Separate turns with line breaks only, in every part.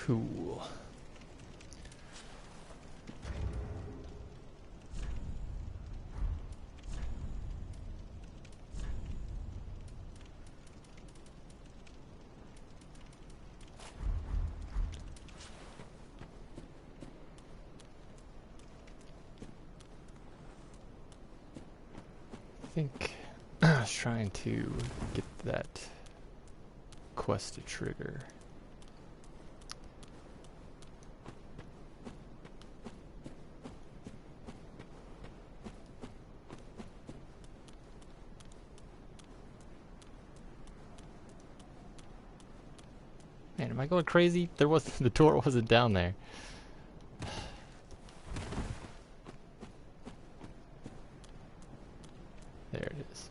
Cool. I think I was trying to get that quest to trigger. Man, am I going crazy? The door wasn't down there. There it is.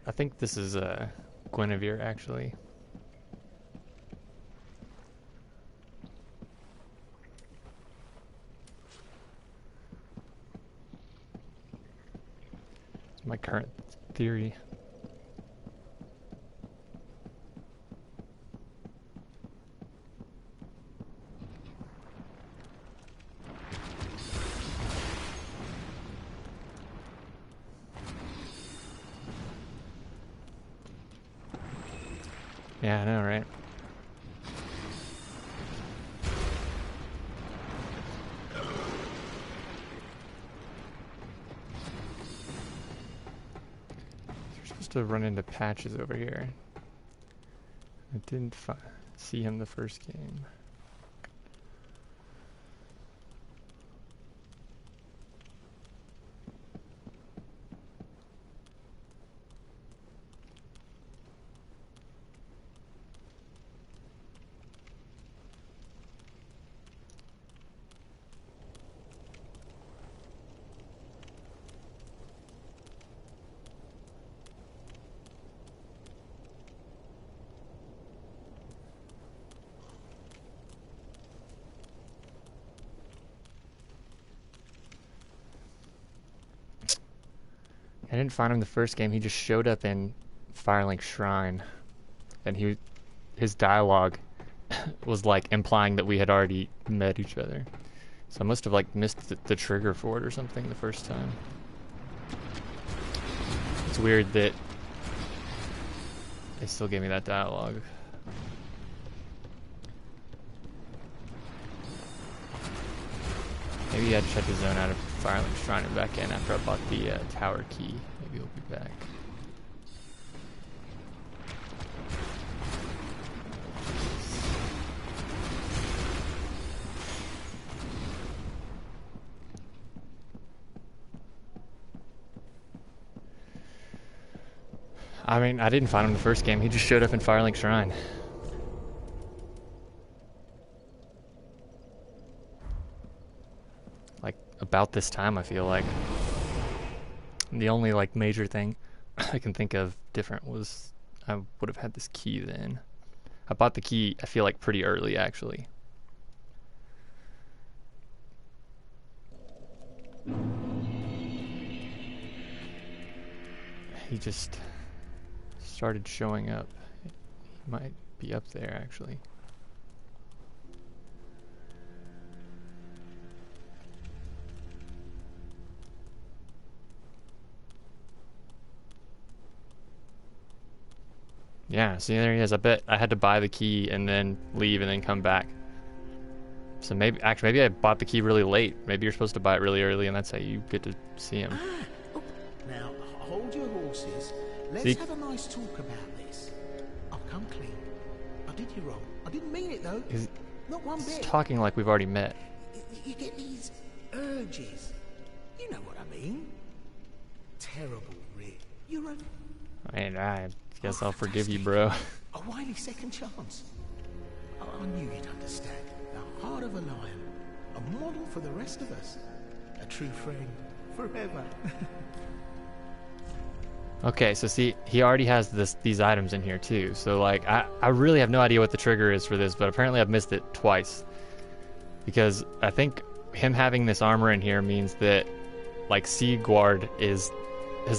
I think this is Guinevere, actually. It's my current theory. Yeah, I know, right? You're supposed to run into Patches over here. I didn't see him the first game. I didn't find him the first game. He just showed up in Firelink Shrine, and his dialogue was like implying that we had already met each other. So I must have like missed the trigger for it or something the first time. It's weird that they still gave me that dialogue. Maybe I'd check the zone out of Firelink Shrine and back in after I bought the tower key. Maybe we'll be back. I mean, I didn't find him the first game. He just showed up in Firelink Shrine. Like, about this time, I feel like. And the only, like, major thing I can think of different was I would have had this key then. I bought the key, I feel like, pretty early, actually. He just started showing up. He might be up there, actually. Yeah, see, there he is. I bet I had to buy the key and then leave and then come back. So maybe, actually, maybe I bought the key really late. Maybe you're supposed to buy it really early, and that's how you get to see him.
Oh, now, hold your horses. Let's have a nice talk about this. I've come clean. I did you wrong. I didn't mean it, though. Not one bit.
He's talking like we've already met.
You get these urges. You know what I mean. Terrible, Rick. You're a...
I guess I'll forgive you, bro.
A wily second chance. I knew you'd understand. The heart of a lion. A model for the rest of us. A true friend. Forever.
Okay, so see, he already has these items in here too. So like, I really have no idea what the trigger is for this, but apparently I've missed it twice. Because I think him having this armor in here means that like Sigward has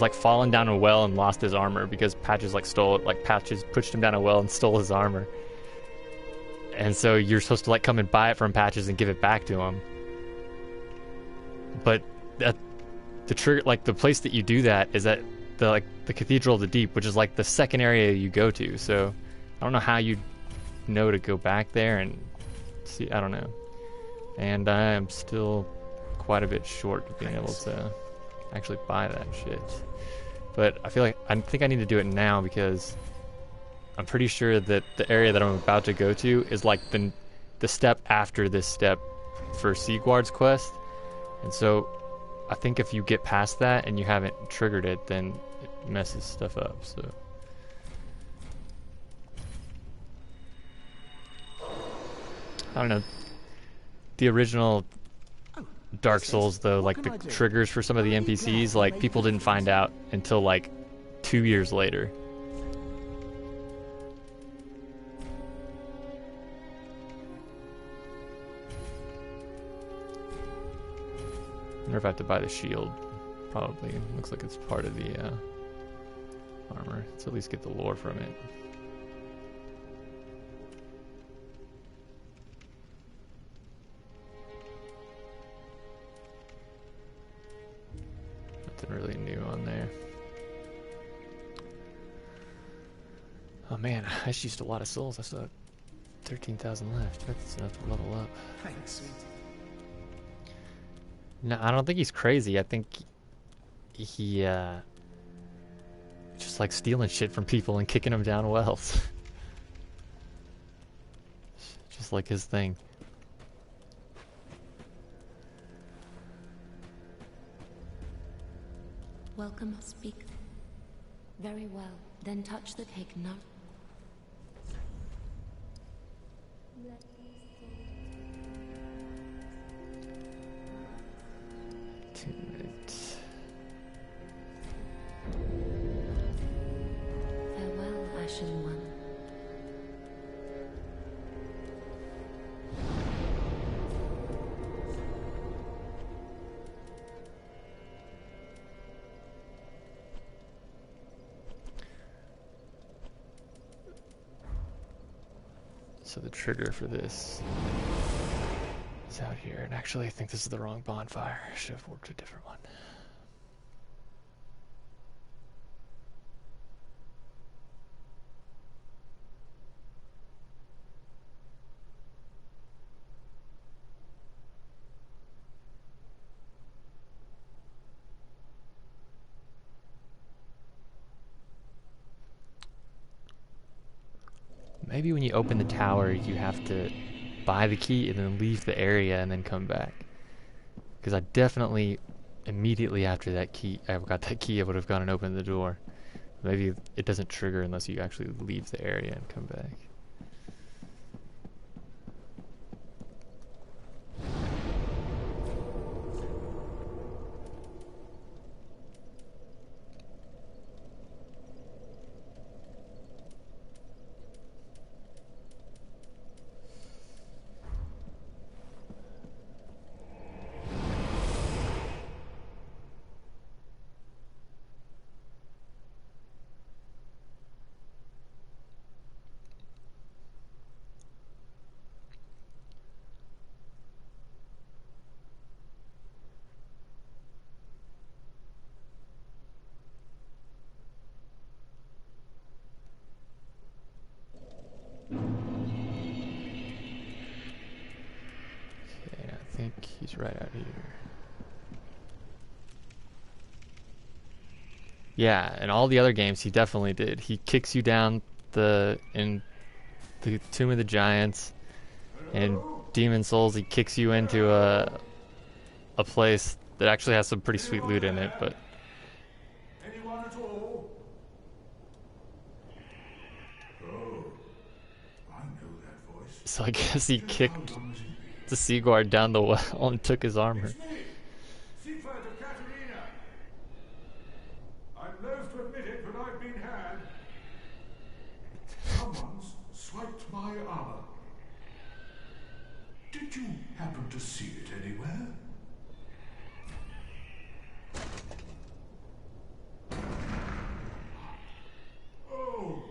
like fallen down a well and lost his armor because Patches like stole it. Like Patches pushed him down a well and stole his armor. And so you're supposed to like come and buy it from Patches and give it back to him. But the trigger, like the place that you do that is at the Cathedral of the Deep, which is like the second area you go to. So I don't know how you know to go back there and see. I don't know. And I am still quite a bit short of being able to actually buy that shit. But I think I need to do it now because I'm pretty sure that the area that I'm about to go to is like the step after this step for Sigward's quest. And so I think if you get past that and you haven't triggered it, then it messes stuff up. So I don't know. The original Dark Souls, though, like the triggers for some of the NPCs, like people didn't find out until like 2 years later. I wonder if I have to buy the shield. Probably. Looks like it's part of the armor. Let's at least get the lore from it. Nothing really new on there. Oh man, I just used a lot of souls. I still have 13,000 left. That's enough to level up.
Thanks, sweet.
No, I don't think he's crazy. I think he just like stealing shit from people and kicking them down wells. Just like his thing.
Welcome, speak. Very well. Then touch the take note. Farewell, Ashen One.
So the trigger for this is out here, and actually I think this is the wrong bonfire. I should have worked a different one. Maybe when you open the tower, you have to buy the key and then leave the area and then come back. Because I definitely, immediately after that key, I got that key, I would have gone and opened the door. Maybe it doesn't trigger unless you actually leave the area and come back. think he's right out here. Yeah, in all the other games, he definitely did. He kicks you down in the Tomb of the Giants, and Demon Souls, he kicks you into a place that actually has some pretty sweet loot in it, but.
Anyone at all? Oh, I know that voice.
So I guess he kicked the sea guard down the well and took his armor.
It's me, Siegfried of Katarina. I'm loath to admit it, but I've been had. Someone's swiped my armor. Did you happen to see it anywhere? Oh,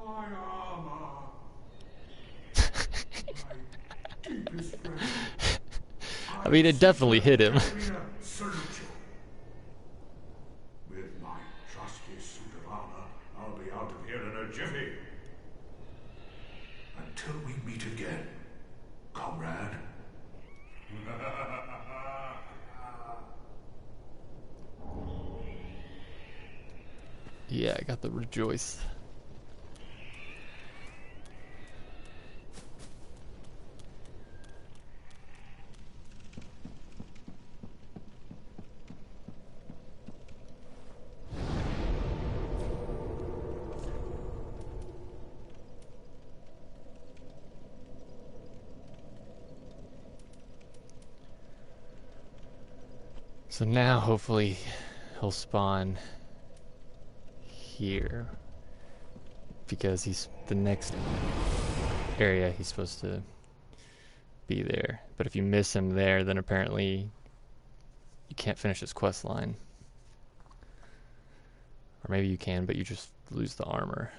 my armor. My deepest friend.
I mean, it definitely hit him.
Salute you. With my trusty suit of armor, I'll be out of here in a jiffy. Until we meet again, comrade.
Yeah, I got the rejoice. So now, hopefully, he'll spawn here, because he's the next area he's supposed to be there. But if you miss him there, then apparently you can't finish his quest line. Or maybe you can, but you just lose the armor.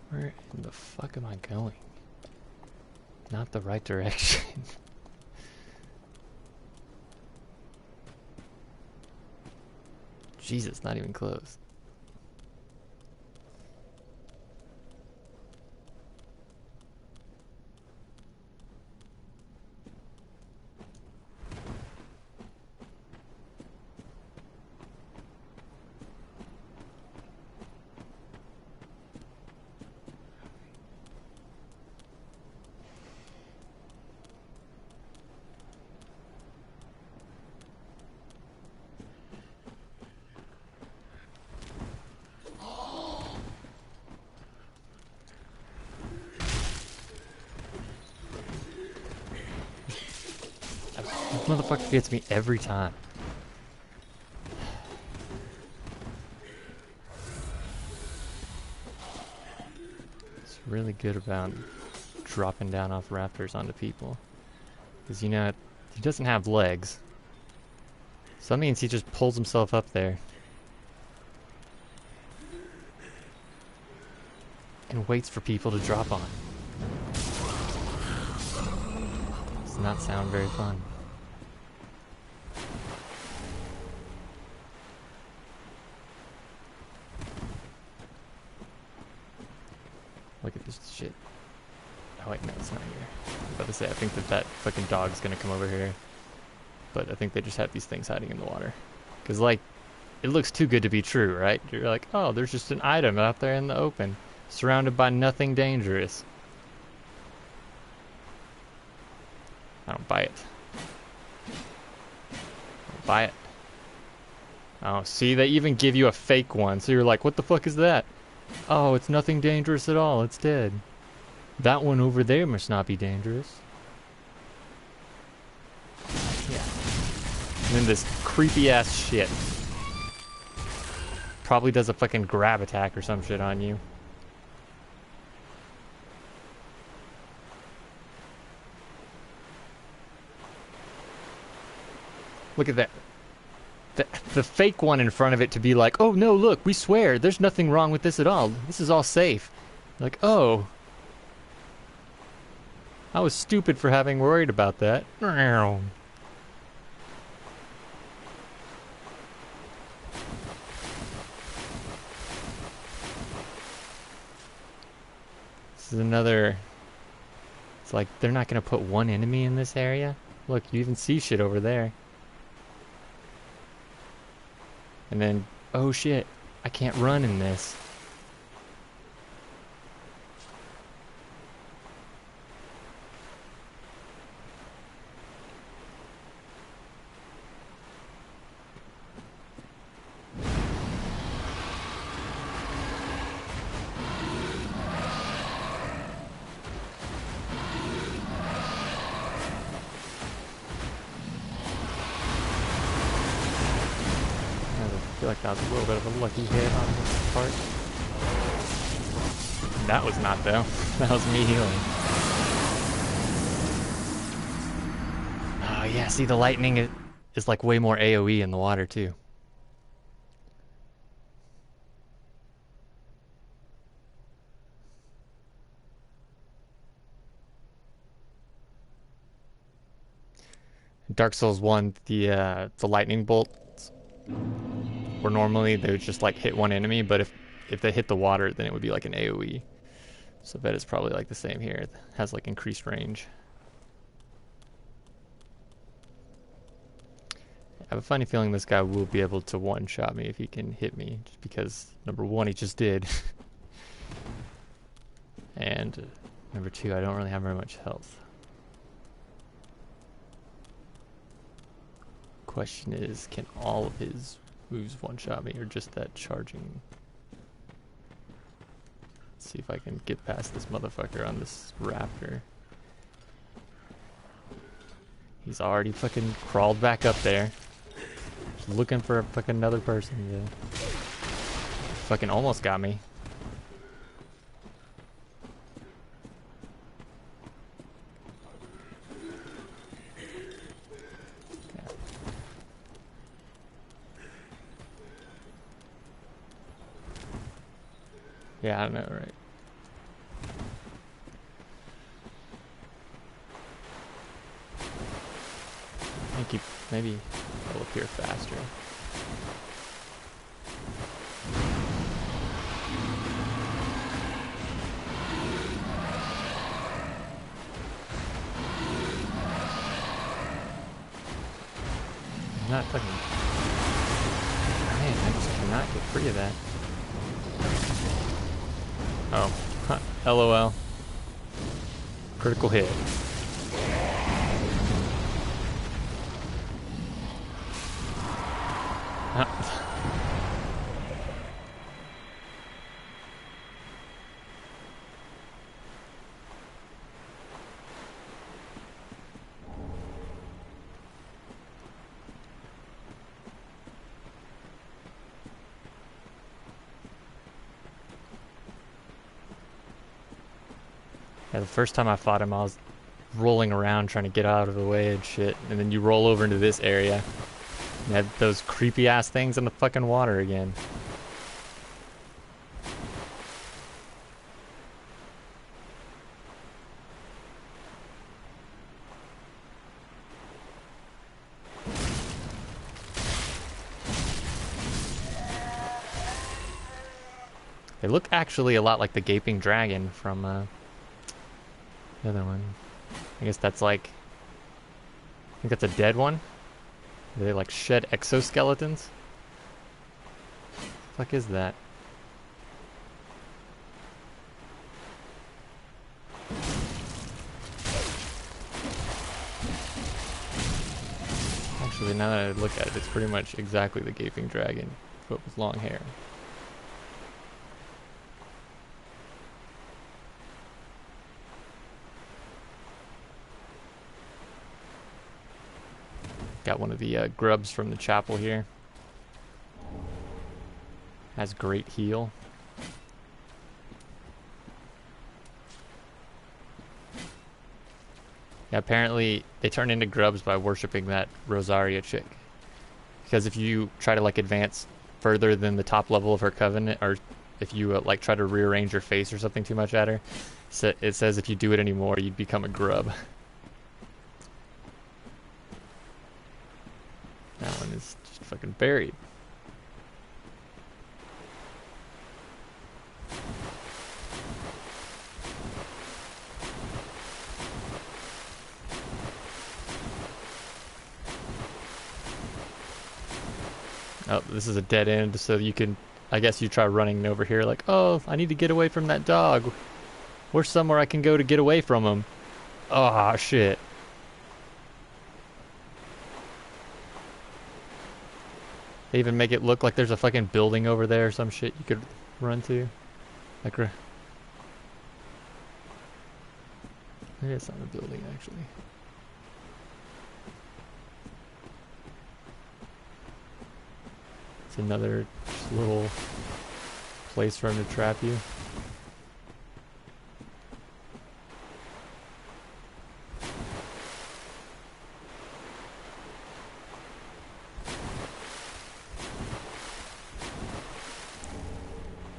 Where in the fuck am I going? Not the right direction. Jesus, not even close. This motherfucker gets me every time. It's really good about dropping down off raptors onto people. Because, you know, he doesn't have legs. So that means he just pulls himself up there. And waits for people to drop on. Does not sound very fun. Look at this shit. Oh wait, no, it's not here. I was about to say, I think that fucking dog's gonna come over here. But I think they just have these things hiding in the water. Because, like, it looks too good to be true, right? You're like, oh, there's just an item out there in the open, surrounded by nothing dangerous. I don't buy it. I don't buy it. Oh, see, they even give you a fake one, so you're like, what the fuck is that? Oh, it's nothing dangerous at all, it's dead. That one over there must not be dangerous. Yeah. And then this creepy ass shit probably does a fucking grab attack or some shit on you. Look at that. the fake one in front of it to be like, oh no, look, we swear, there's nothing wrong with this at all. This is all safe. Like, oh. I was stupid for having worried about that. This is another... It's like, they're not gonna put one enemy in this area? Look, you even see shit over there. And then, oh shit, I can't run in this. I feel like that was a little bit of a lucky hit on this part. That was not though. That was me healing. Oh yeah, see the lightning is like way more AoE in the water too. Dark Souls 1, the lightning bolts where normally they would just like hit one enemy, but if they hit the water, then it would be like an AoE. So I bet it's probably like the same here. It has like increased range. I have a funny feeling this guy will be able to one-shot me if he can hit me, just because number one, he just did. And number two, I don't really have very much health. Question is, can all of his moves one-shot me, or just that charging? Let's see if I can get past this motherfucker on this raptor. He's already fucking crawled back up there. Just looking for a fucking another person, yeah. Fucking almost got me. Yeah, I know, right? I think maybe I'll appear faster. I'm not fucking... Man, I just cannot get free of that. Oh, LOL. Critical hit. Yeah, the first time I fought him, I was rolling around trying to get out of the way and shit. And then you roll over into this area. And you have those creepy ass things in the fucking water again. They look actually a lot like the Gaping Dragon from the other one. I guess that's like... I think that's a dead one. They like shed exoskeletons? What the fuck is that? Actually, now that I look at it, it's pretty much exactly the Gaping Dragon, but with long hair. Got one of the grubs from the chapel here. Has great heal. Yeah, apparently they turn into grubs by worshipping that Rosaria chick. because if you try to like advance further than the top level of her covenant, or if you like try to rearrange your face or something too much at her, so it says if you do it anymore, you'd become a grub. That one is just fucking buried. Oh, this is a dead end, so you can, I guess you try running over here like, oh, I need to get away from that dog. Where's somewhere I can go to get away from him? Oh, shit. They even make it look like there's a fucking building over there or some shit you could run to. Like, maybe it's not a building, actually. It's another little place for him to trap you.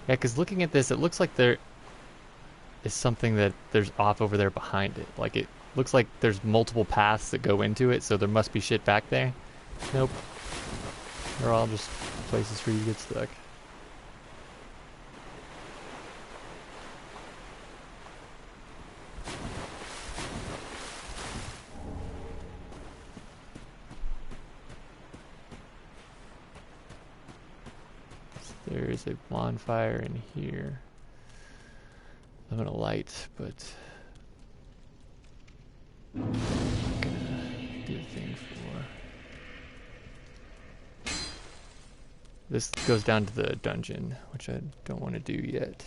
Yeah, because looking at this, it looks like there is something that there's off over there behind it. Like, it looks like there's multiple paths that go into it, so there must be shit back there. Nope. They're all just places for you to get stuck. So there is a bonfire in here. I'm gonna light, but I'm gonna do the thing for. This goes down to the dungeon, which I don't want to do yet.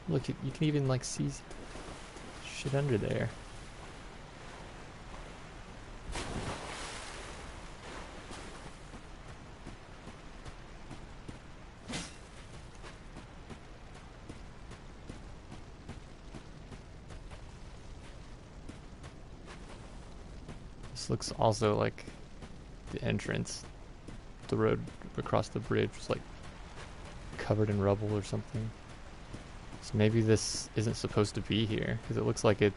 Look, you can even like see shit under there. This looks also like the entrance. The road across the bridge was like covered in rubble or something. So maybe this isn't supposed to be here, because it looks like it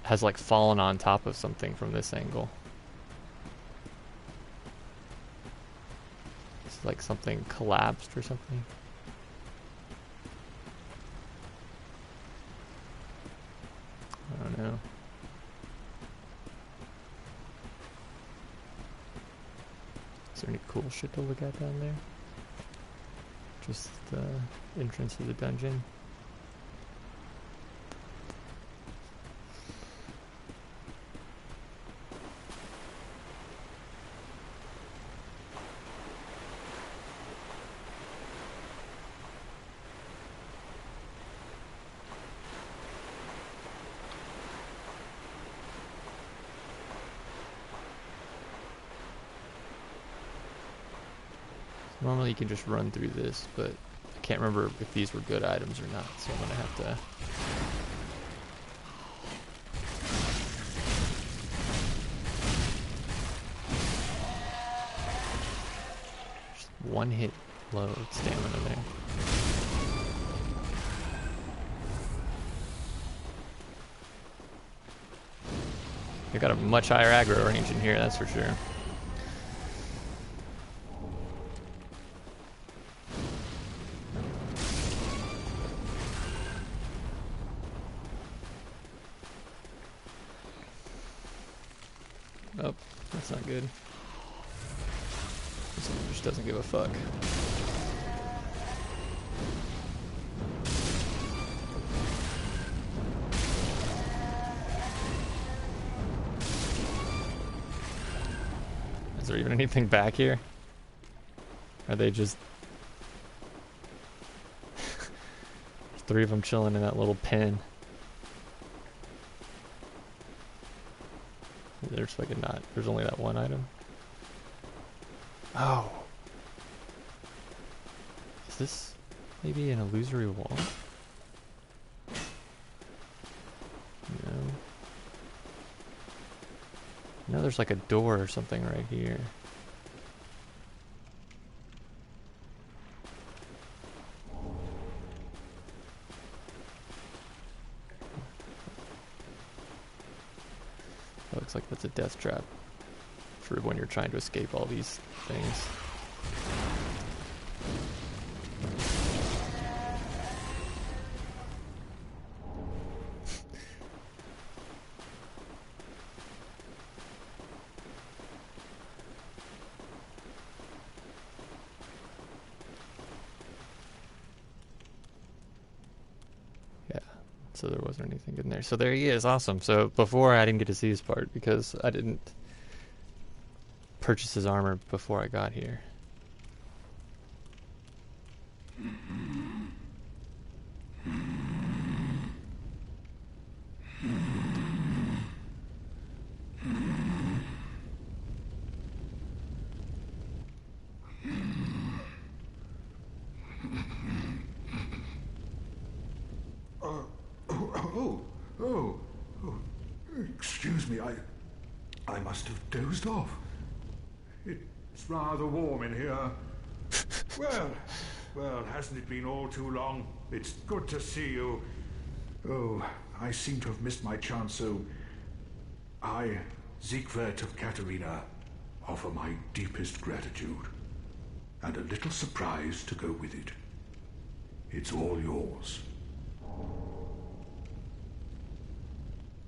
has like fallen on top of something from this angle. It's like something collapsed or something. I don't know. Is there any cool shit to look at down there? Just the entrance to the dungeon. Normally you can just run through this, but I can't remember if these were good items or not, so I'm gonna have to... Just one hit low stamina there. You got a much higher aggro range in here, that's for sure. Oh, that's not good. This one just doesn't give a fuck. Is there even anything back here? Are they just... three of them chilling in that little pen? There's fucking not. There's only that one item. Oh. this maybe an illusory wall? No. No, there's like a door or something right here. That looks like that's a death trap for when you're trying to escape all these things. So there wasn't anything in there. So there he is. Awesome. So before I didn't get to see this part because I didn't purchase his armor before I got here.
Excuse me, I must have dozed off. It's rather warm in here. Well, hasn't it been all too long? It's good to see you. Oh, I seem to have missed my chance, so I, Siegwart of Katarina, offer my deepest gratitude. And a little surprise to go with it. It's all yours.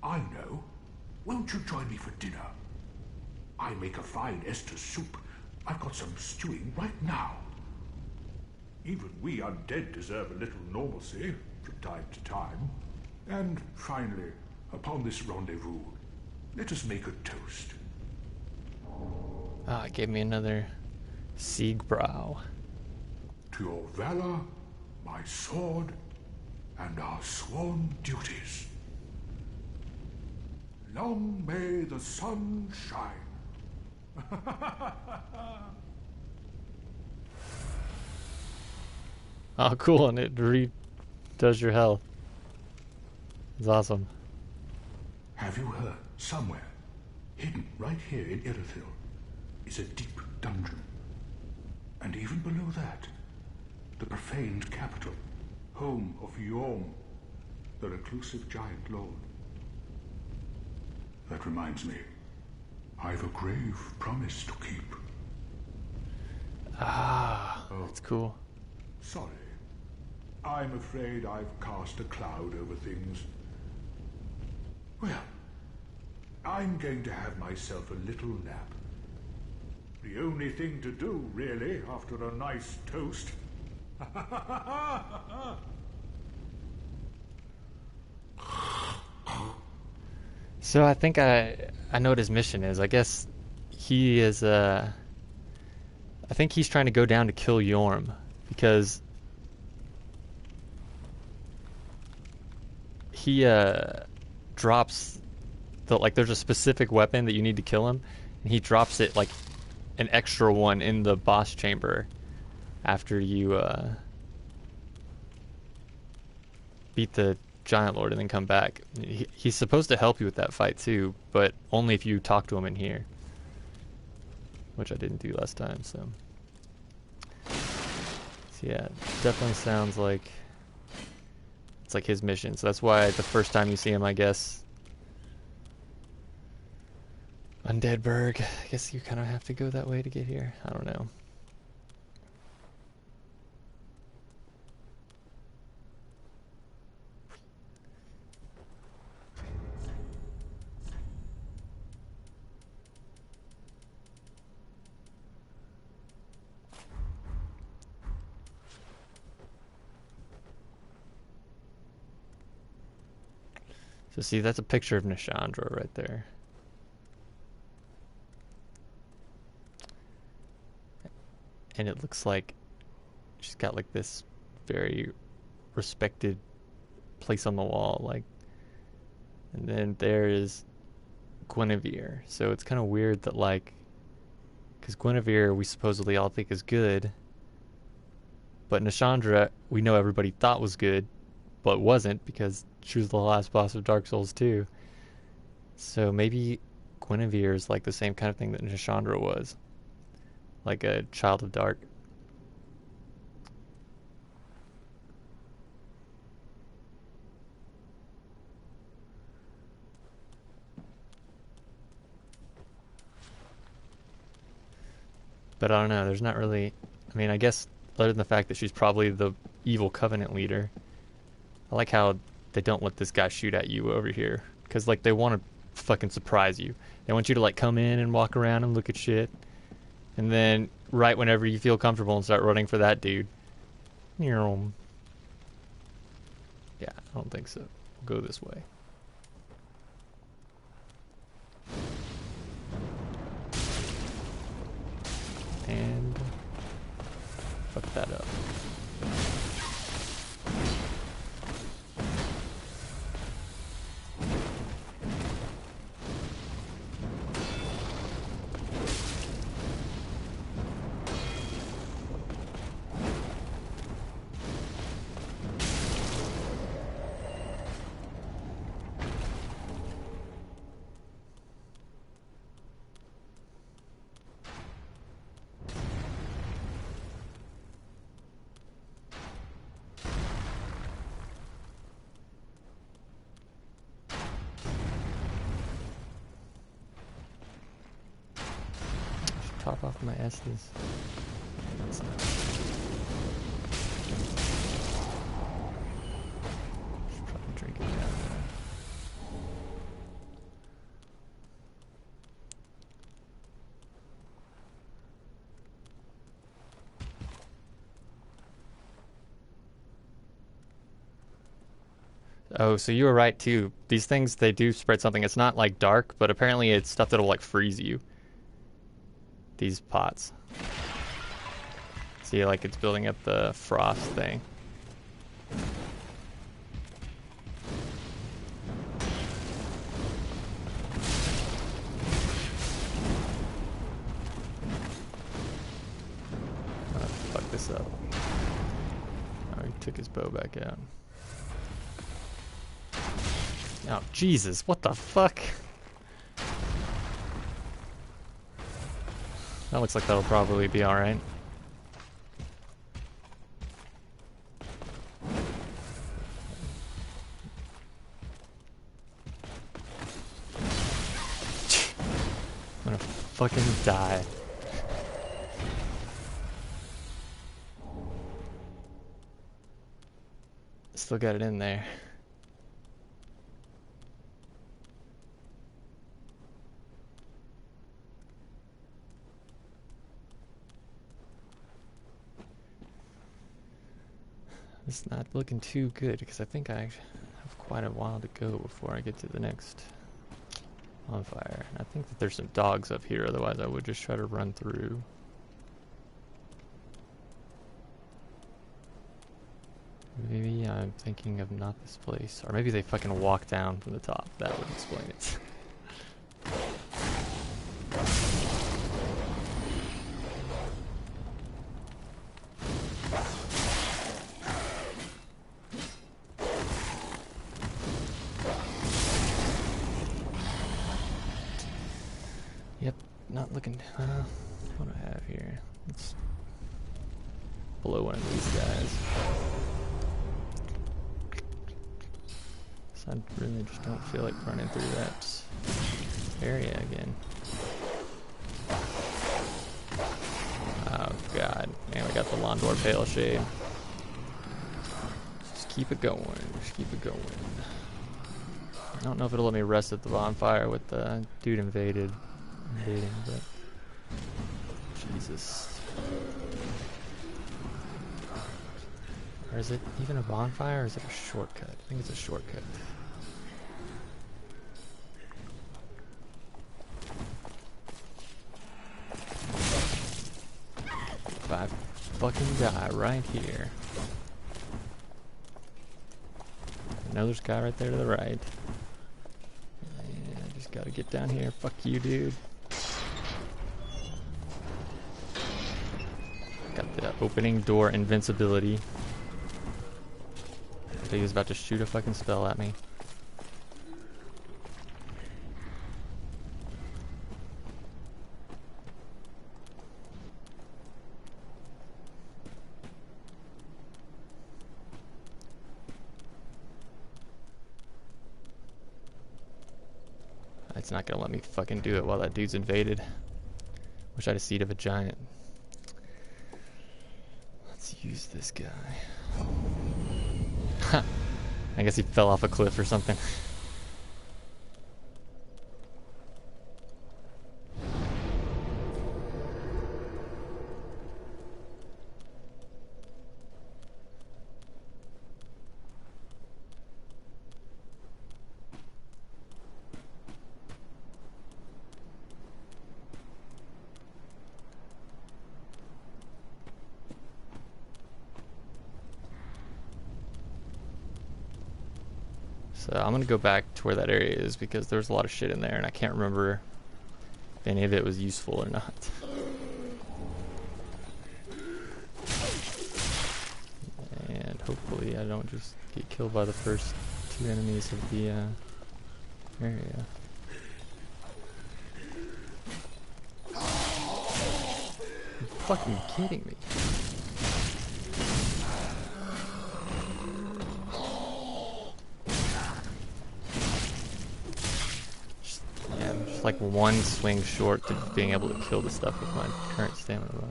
I know. Won't you join me for dinner? I make a fine Esther soup. I've got some stewing right now. Even we undead deserve a little normalcy from time to time. And finally, upon this rendezvous, let us make a toast.
Ah, it gave me another Siegbrow.
To your valor, my sword, and our sworn duties. Long may the sun shine.
Oh, cool, and it does your health. It's awesome.
Have you heard? Somewhere, hidden right here in Irithyll, is a deep dungeon. And even below that, the profaned capital, home of Yhorm, the reclusive giant lord. That reminds me, I've a grave promise to keep.
Ah,
oh,
that's cool.
Sorry. I'm afraid I've cast a cloud over things. Well, I'm going to have myself a little nap. The only thing to do, really, after a nice toast.
So I think I know what his mission is. I guess he is I think he's trying to go down to kill Yhorm because he drops there's a specific weapon that you need to kill him, and he drops it like an extra one in the boss chamber after you beat the giant lord and then come back. He's supposed to help you with that fight too, but only if you talk to him in here, which I didn't do last time. So yeah, it definitely sounds like it's like his mission. So that's why the first time you see him, I guess, Undeadburg, I guess you kind of have to go that way to get here. I don't know. So see, that's a picture of Nishandra right there. And it looks like she's got like this very respected place on the wall, like, and then there is Guinevere. So it's kind of weird that, like, because Guinevere we supposedly all think is good, But Nashandra, we know everybody thought was good, but wasn't because she was the last boss of Dark Souls 2. So maybe Guinevere is like the same kind of thing that Nashandra was. Like a child of dark. But I don't know, there's not really... I mean, I guess other than the fact that she's probably the evil Covenant leader, I like how they don't let this guy shoot at you over here. Because, like, they want to fucking surprise you. They want you to, like, come in and walk around and look at shit. And then, right whenever you feel comfortable and start running for that dude. Yeah, I don't think so. We'll go this way. And fuck that up. Top off my S's. Should probably drink it down there. Oh, so you were right too. These things, they do spread something. It's not like dark, but apparently it's stuff that'll like freeze you. These pots. See, like it's building up the frost thing. I'm gonna fuck this up. Oh, he took his bow back out. Oh, Jesus, what the fuck? That looks like that'll probably be alright. I'm gonna fucking die. Still got it in there. It's not looking too good because I think I have quite a while to go before I get to the next bonfire. And I think that there's some dogs up here, otherwise I would just try to run through. Maybe I'm thinking of not this place. Or maybe they fucking walk down from the top. That would explain it. Yep, not looking. What do I have here? Let's blow one of these guys. So I really just don't feel like running through that area again. Oh god, man, we got the Londor Pale Shade. Just keep it going, just keep it going. I don't know if it'll let me rest at the bonfire with the dude invading, but Jesus. Or is it even a bonfire or is it a shortcut? I think it's a shortcut. If I fucking die right here. I know there's a guy right there to the right. Yeah, I just gotta get down here. Fuck you, dude. Got the Opening door invincibility. I think he was about to shoot a fucking spell at me. It's not gonna let me fucking do it while that dude's invaded. Wish I had a seed of a giant. Let's use this guy. I guess he fell off a cliff or something. So I'm gonna go back to where that area is because there was a lot of shit in there and I can't remember if any of it was useful or not. And hopefully I don't just get killed by the first two enemies of the area. You're fucking kidding me. Like one swing short to being able to kill the stuff with my current stamina bar.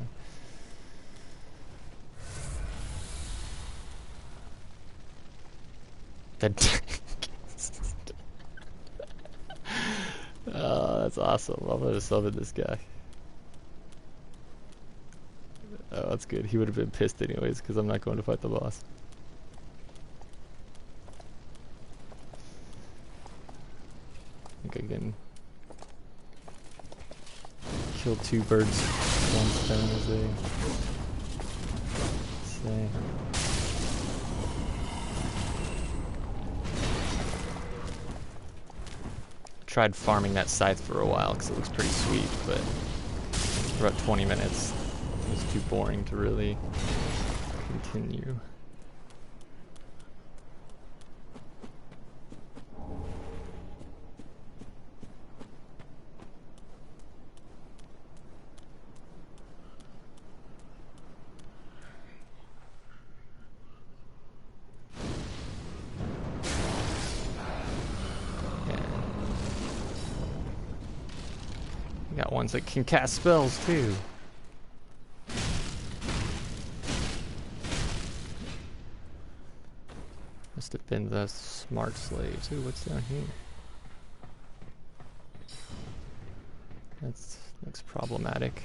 That oh, that's awesome. I'm gonna summon this guy. Oh, that's good. He would have been pissed anyways because I'm not going to fight the boss. I think I can kill two birds with one stone, as they say. I tried farming that scythe for a while because it looks pretty sweet, but for about 20 minutes it was too boring to really continue. Got ones that can cast spells too. Must have been the smart slaves. Ooh, what's down here? That looks problematic.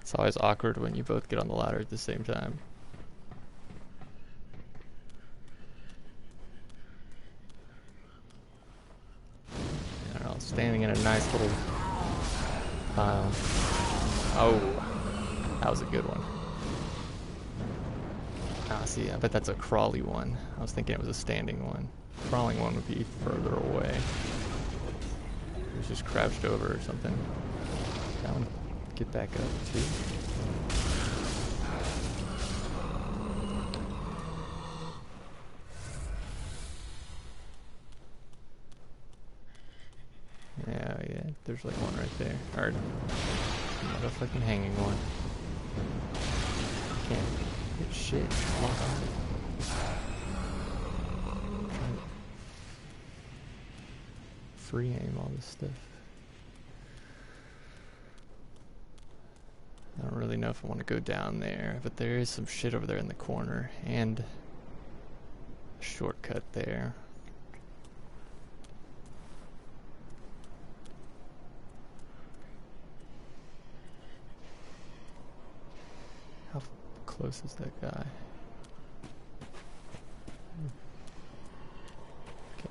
It's always awkward when you both get on the ladder at the same time. I don't know, standing in a nice little pile. Oh, that was a good one. Ah, see, I bet that's a crawly one. I was thinking it was a standing one. Crawling one would be further away. It was just crouched over or something. Down. Get back up too. Yeah, there's like one right there. Or not a fucking hanging one. Can't get shit. Lock on. Free aim all this stuff. I don't really know if I want to go down there, but there is some shit over there in the corner, and a shortcut there. How close is that guy?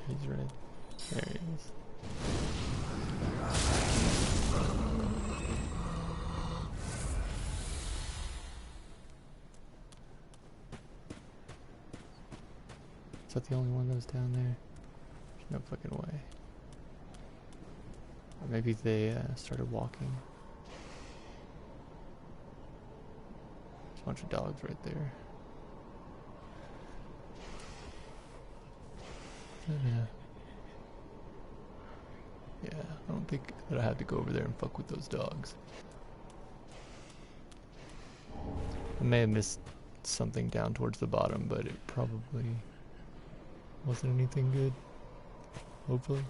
He's right. There he is. Is that the only one that was down there? There's no fucking way. Or maybe they started walking. There's a bunch of dogs right there. Yeah, I don't think that I had to go over there and fuck with those dogs. I may have missed something down towards the bottom, but it probably wasn't anything good. Hopefully.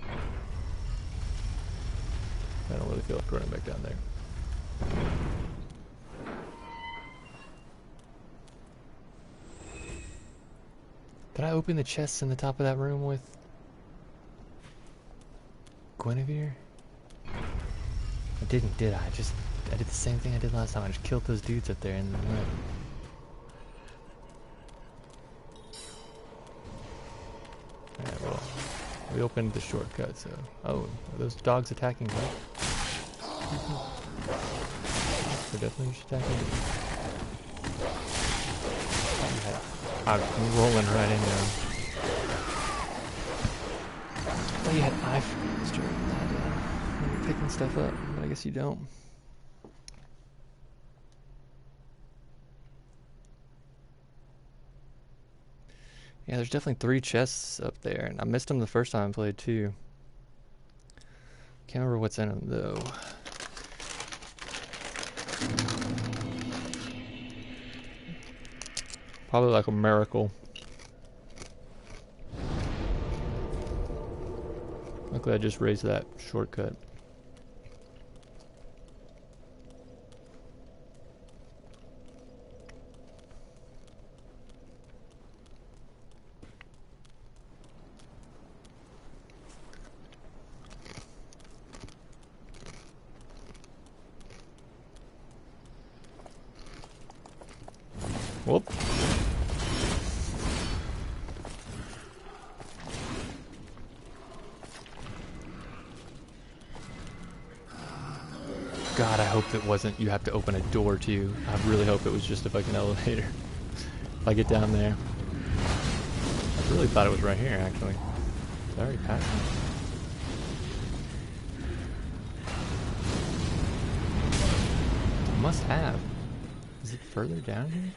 I don't really feel like running back down there. Did I open the chests in the top of that room with Guinevere? I didn't, did I? I did the same thing I did last time. I just killed those dudes up there and then went. Alright, well, we opened the shortcut, so... Oh, are those dogs attacking me? They're definitely attacking me. I'm rolling right into him. Oh, you had eye faster than that, when you're picking stuff up, but I guess you don't. Yeah, there's definitely 3 chests up there, and I missed them the first time I played too. Can't remember what's in them though. Probably like a miracle. Luckily I just raised that shortcut. Whoop. God, I hope it wasn't you have to open a door too. I really hope it was just a fucking elevator. If I get down there. I really thought it was right here actually. Did I already passed it? I must have. Is it further down here?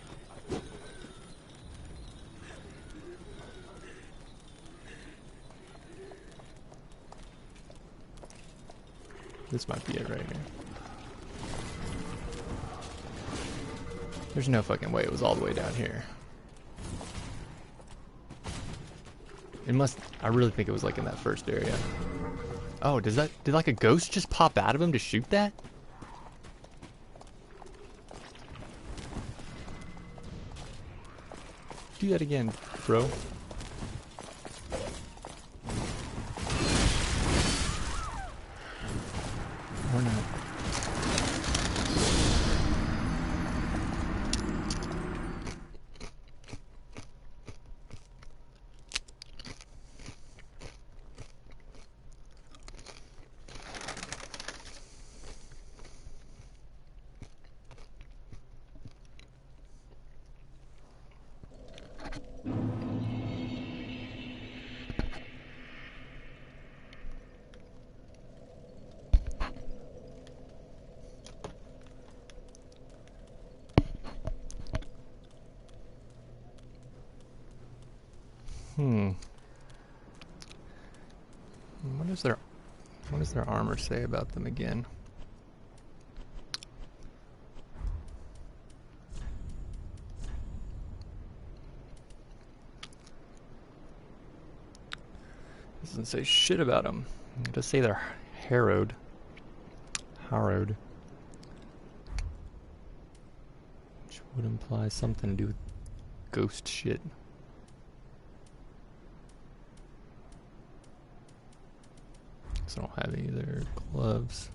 This might be it right here. There's no fucking way it was all the way down here. It must, I really think it was like in that first area. Oh, did like a ghost just pop out of him to shoot that? Do that again, bro. Or not. What does their armor say about them again? Doesn't say shit about them. It does say they're harrowed. Harrowed. Which would imply something to do with ghost shit. I don't have any of their gloves.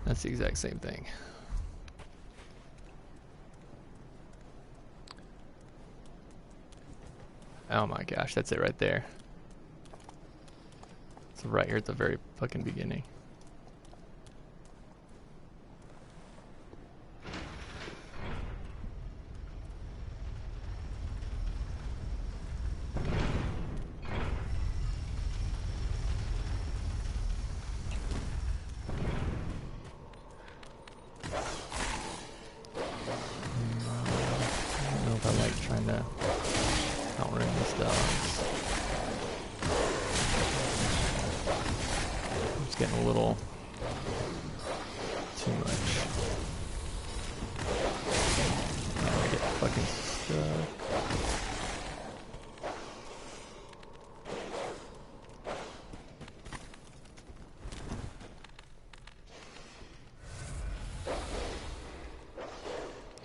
That's the exact same thing. Oh my gosh, that's it right there. It's right here at the very fucking beginning. Getting a little too much. Now I get fucking stuck.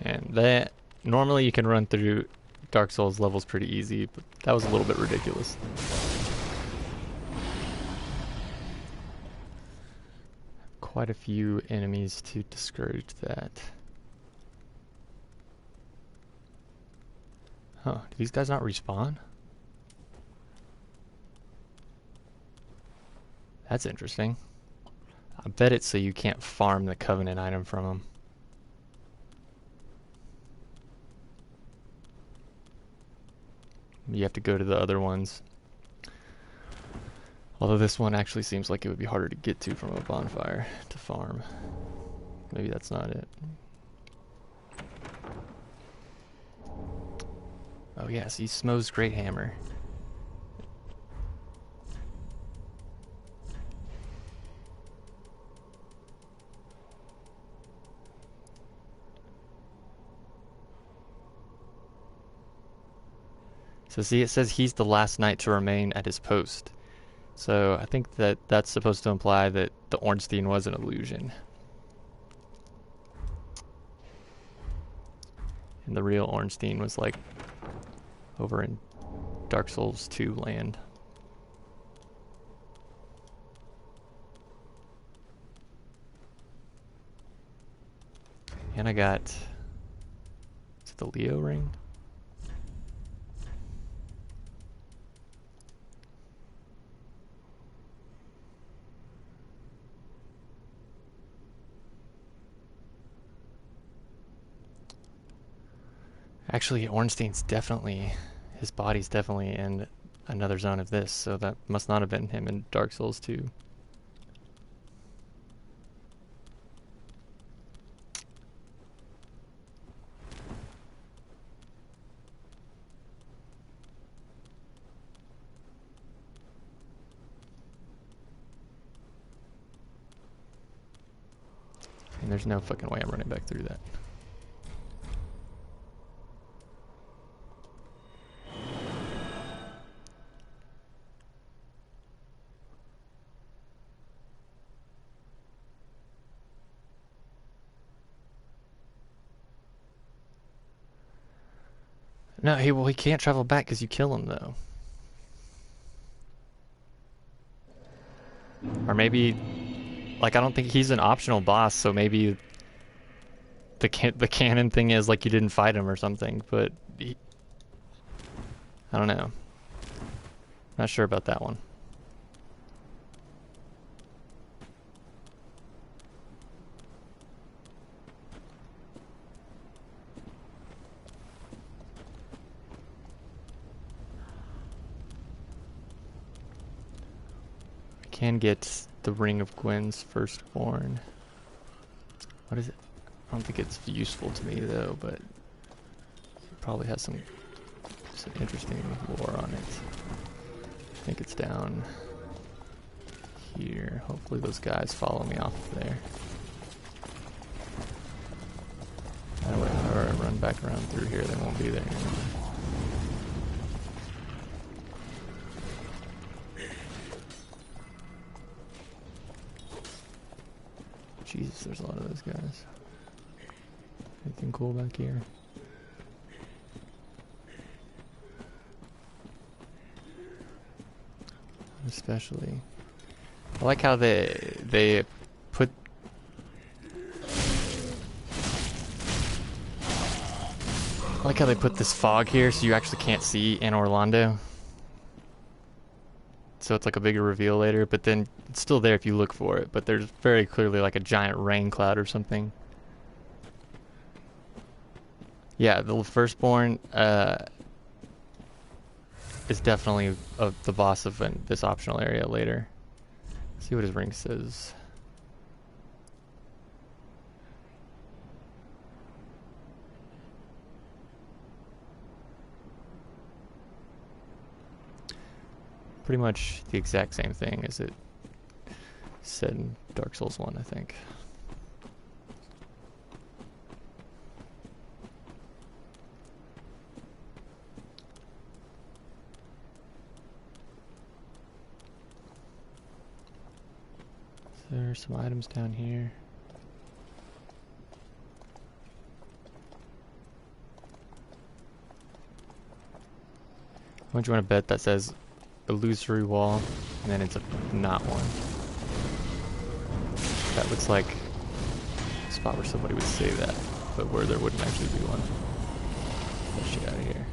And that, normally you can run through Dark Souls levels pretty easy, but that was a little bit ridiculous. Quite a few enemies to discourage that. Huh, do these guys not respawn? That's interesting. I bet it's so you can't farm the Covenant item from them. You have to go to the other ones. Although this one actually seems like it would be harder to get to from a bonfire to farm. Maybe that's not it. Oh yeah, see Smo's Great Hammer. So see, it says he's the last knight to remain at his post. So I think that that's supposed to imply that the Ornstein was an illusion. And the real Ornstein was like over in Dark Souls 2 land. And I got, is it the Leo ring? Actually, Ornstein's definitely, his body's definitely in another zone of this, so that must not have been him in Dark Souls 2. And there's no fucking way I'm running back through that. No, he can't travel back because you kill him, though. Or maybe, like, I don't think he's an optional boss, so maybe the canon thing is, like, you didn't fight him or something, but I don't know. Not sure about that one. Can get the Ring of Gwen's Firstborn. What is it? I don't think it's useful to me though, but it probably has some interesting lore on it. I think it's down here. Hopefully those guys follow me off there. That way, if I run back around through here, they won't be there anymore. Jesus, there's a lot of those guys. Anything cool back here? Especially, I like how they put I like how they put this fog here so you actually can't see in Orlando. So it's like a bigger reveal later, but then it's still there if you look for it, but there's very clearly like a giant rain cloud or something. Yeah, the Firstborn is definitely the boss of this optional area later. Let's see what his ring says. Pretty much the exact same thing as it said in Dark Souls 1, I think. There's some items down here. How much you want to bet that says illusory wall, and then it's not one? That looks like a spot where somebody would say that, but where there wouldn't actually be one. Get that shit out of here.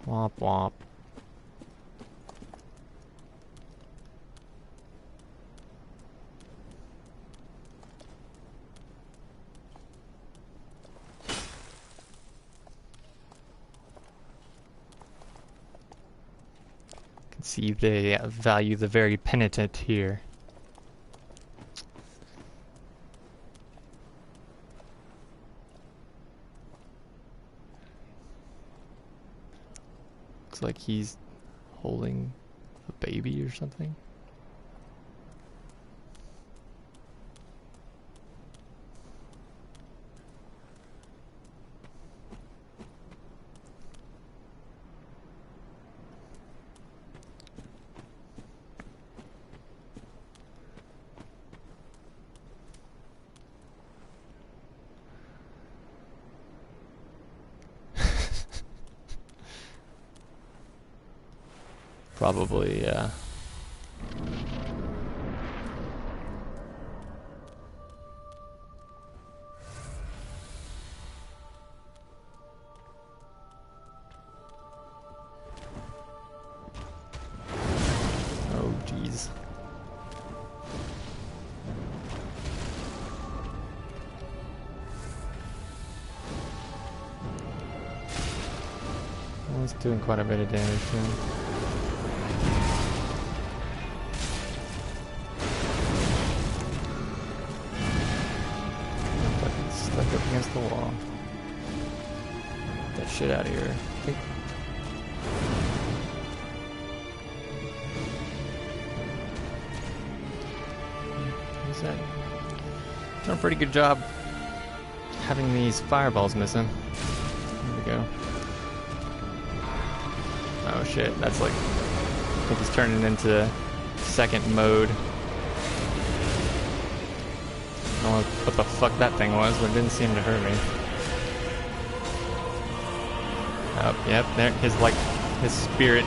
Womp womp. Can see they value the very penitent here. Looks like he's holding a baby or something. Probably, yeah. Oh, jeez. Well, it's doing quite a bit of damage to him. Stuck up against the wall. Get that shit out of here. Who's that? Doing a pretty good job having these fireballs missing. There we go. Oh shit, that's like, I think he's turning into second mode. I don't know what the fuck that thing was, but it didn't seem to hurt me. Oh, yep, there, his spirit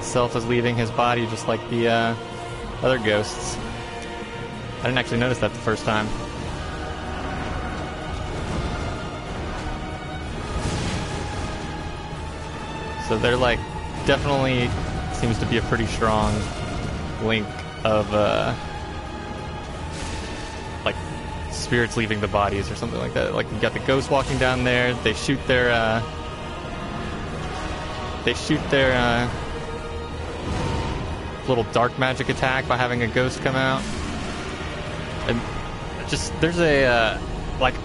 self is leaving his body just like the other ghosts. I didn't actually notice that the first time. So they're like, definitely seems to be a pretty strong link of like spirits leaving the bodies or something like that. Like you got the ghosts walking down there, they shoot their little dark magic attack by having a ghost come out. And just there's a like,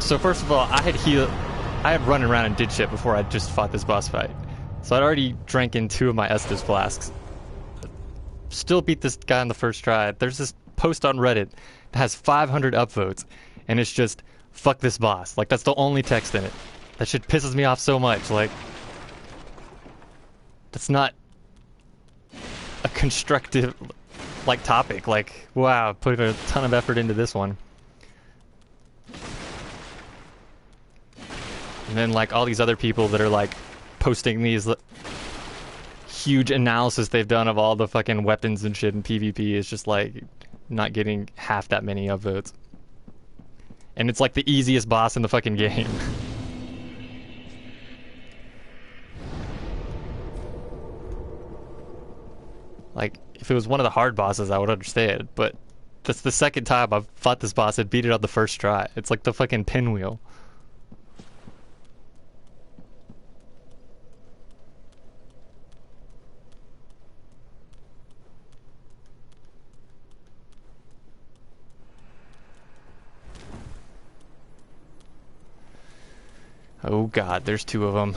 so first of all, I had run around and did shit before I just fought this boss fight. So I'd already drank in 2 of my Estus flasks. Still beat this guy on the first try. There's this post on Reddit that has 500 upvotes, and it's just, fuck this boss. Like, that's the only text in it. That shit pisses me off so much. Like, that's not a constructive, like, topic. Like, wow, put a ton of effort into this one. And then, like, all these other people that are, like, posting these huge analysis they've done of all the fucking weapons and shit in PvP is just like not getting half that many upvotes. And it's like the easiest boss in the fucking game. Like, if it was one of the hard bosses, I would understand, but that's the second time I've fought this boss and beat it on the first try. It's like the fucking pinwheel. Oh god, there's two of them.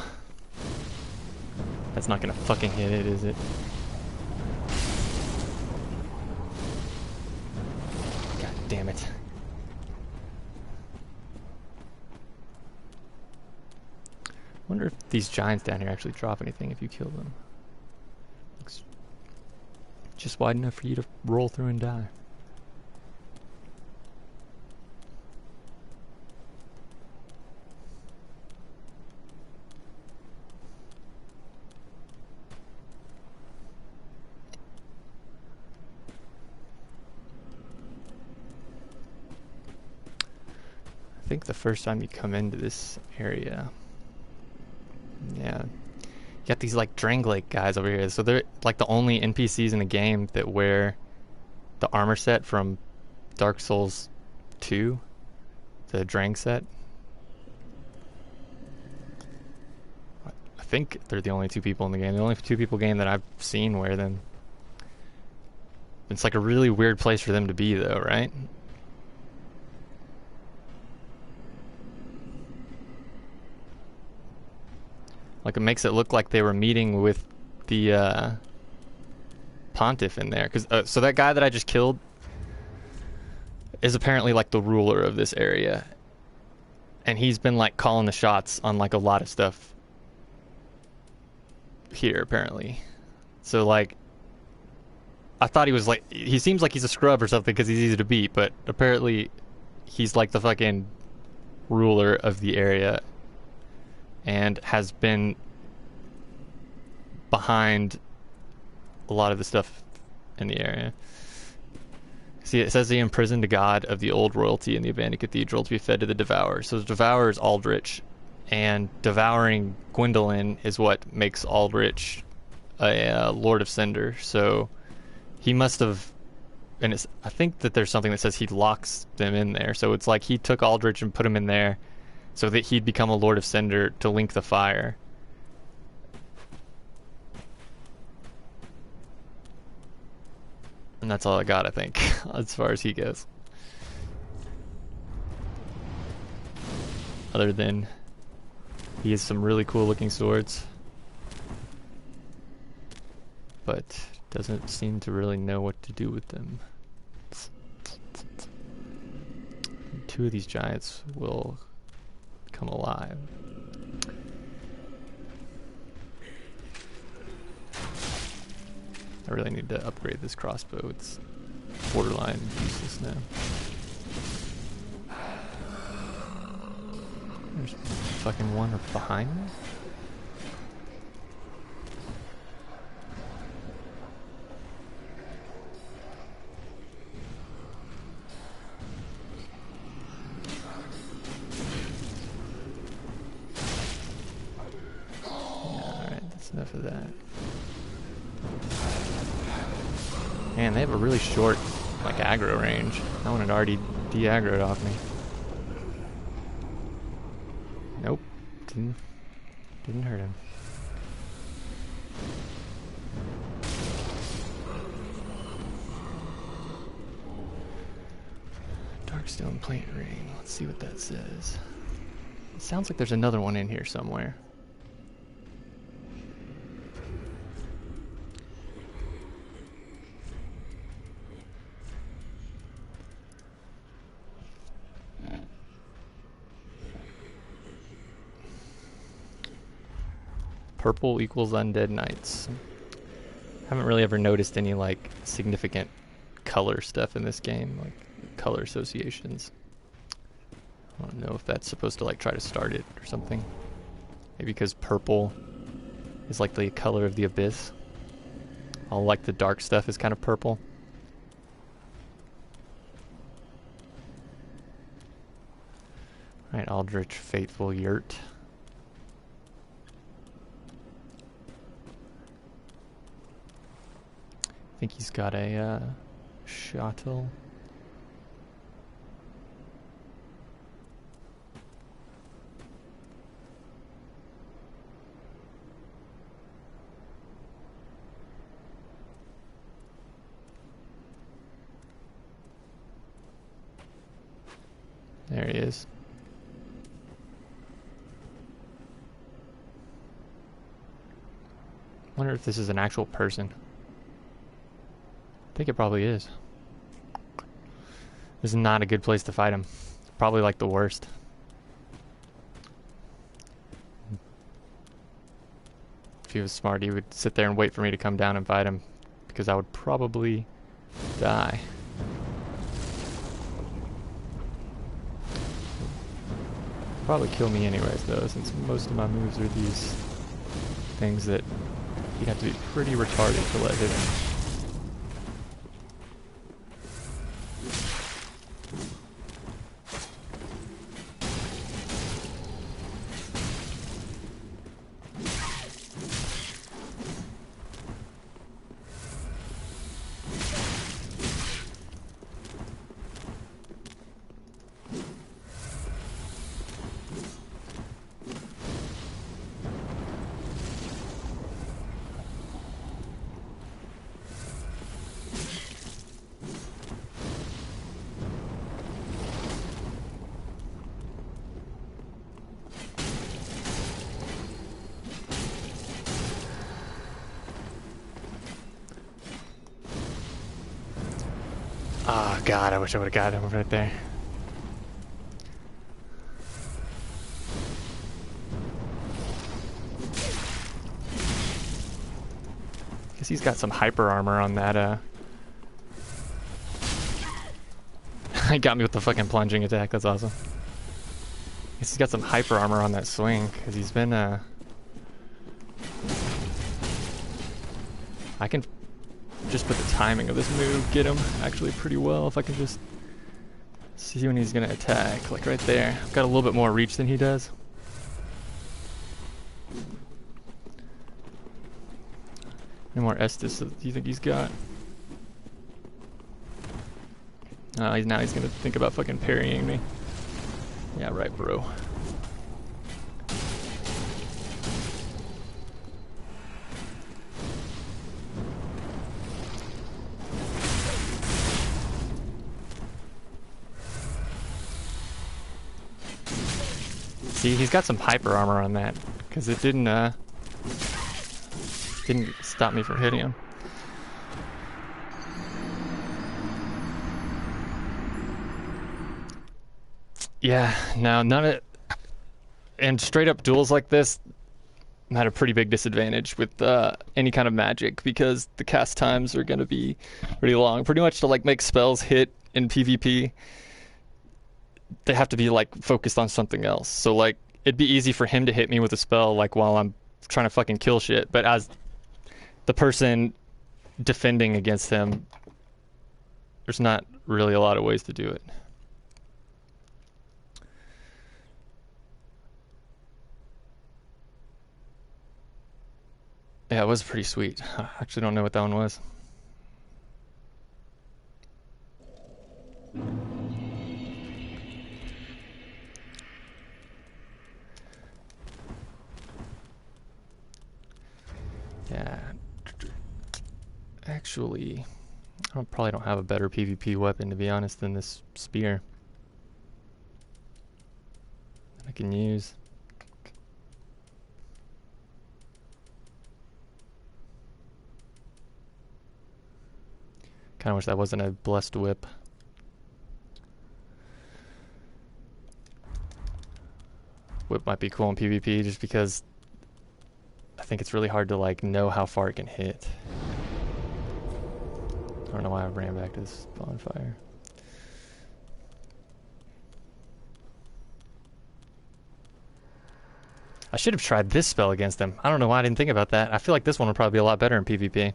That's not gonna fucking hit it, is it? God damn it. Wonder if these giants down here actually drop anything if you kill them. Looks just wide enough for you to roll through and die. I think the first time you come into this area, yeah, you got these like Dranglake guys over here. So they're like the only NPCs in the game that wear the armor set from Dark Souls 2, the Drang set. I think they're the only two people in the game. The only two people game that I've seen wear them. It's like a really weird place for them to be though, right? Like, it makes it look like they were meeting with the Pontiff in there. Cause, so that guy that I just killed is apparently like the ruler of this area. And he's been like calling the shots on like a lot of stuff here, apparently. So like, I thought he was like, he seems like he's a scrub or something because he's easy to beat, but apparently he's like the fucking ruler of the area. And has been behind a lot of the stuff in the area. See, it says he imprisoned a god of the old royalty in the abandoned cathedral to be fed to the Devourer. So the Devourer is Aldrich, and devouring Gwendolyn is what makes Aldrich a Lord of Cinder. So he must have, and it's, I think that there's something that says he locks them in there. So it's like he took Aldrich and put him in there so that he'd become a Lord of Cinder to link the fire. And that's all I got, I think, as far as he goes. Other than he has some really cool looking swords, but doesn't seem to really know what to do with them. Two of these giants will come alive. I really need to upgrade this crossbow. It's borderline useless now. There's fucking one behind me. Enough of that. Man, they have a really short, like, aggro range. That one had already de-aggroed off me. Nope. Didn't hurt him. Darkstone plate ring. Let's see what that says. It sounds like there's another one in here somewhere. Purple equals undead knights. Haven't really ever noticed any like significant color stuff in this game, like color associations. I don't know if that's supposed to like try to start it or something. Maybe because purple is like the color of the abyss. All like the dark stuff is kind of purple. Alright, Aldrich Faithful Yurt. I think he's got a shuttle. There he is. Wonder if this is an actual person. I think it probably is. This is not a good place to fight him. Probably like the worst. If he was smart, he would sit there and wait for me to come down and fight him, because I would probably die. Probably kill me anyways though, since most of my moves are these things that you'd have to be pretty retarded to let hit him. Oh god, I wish I would have got him right there. Guess he's got some hyper armor on that, he got me with the fucking plunging attack, that's awesome. Guess he's got some hyper armor on that swing, because he's been, I can just put the timing of this move, get him actually pretty well if I can just see when he's gonna attack, like right there. I've got a little bit more reach than he does. Any more Estus do you think he's got? Now he's gonna think about fucking parrying me. Yeah, right, bro. See, he's got some hyper armor on that, because it didn't stop me from hitting him. Yeah, no, none of... And straight up duels like this, I'm at a pretty big disadvantage with any kind of magic, because the cast times are going to be pretty long. Pretty much to like make spells hit in PvP, they have to be like focused on something else. So like it'd be easy for him to hit me with a spell like while I'm trying to fucking kill shit, but as the person defending against him, there's not really a lot of ways to do it. Yeah, it was pretty sweet. I actually don't know what that one was. Yeah, actually, I probably don't have a better PvP weapon, to be honest, than this spear that I can use. Kind of wish that wasn't a blessed whip. Whip might be cool in PvP just because I think it's really hard to like know how far it can hit. I don't know why I ran back to this bonfire. I should have tried this spell against him. I don't know why I didn't think about that. I feel like this one would probably be a lot better in PvP.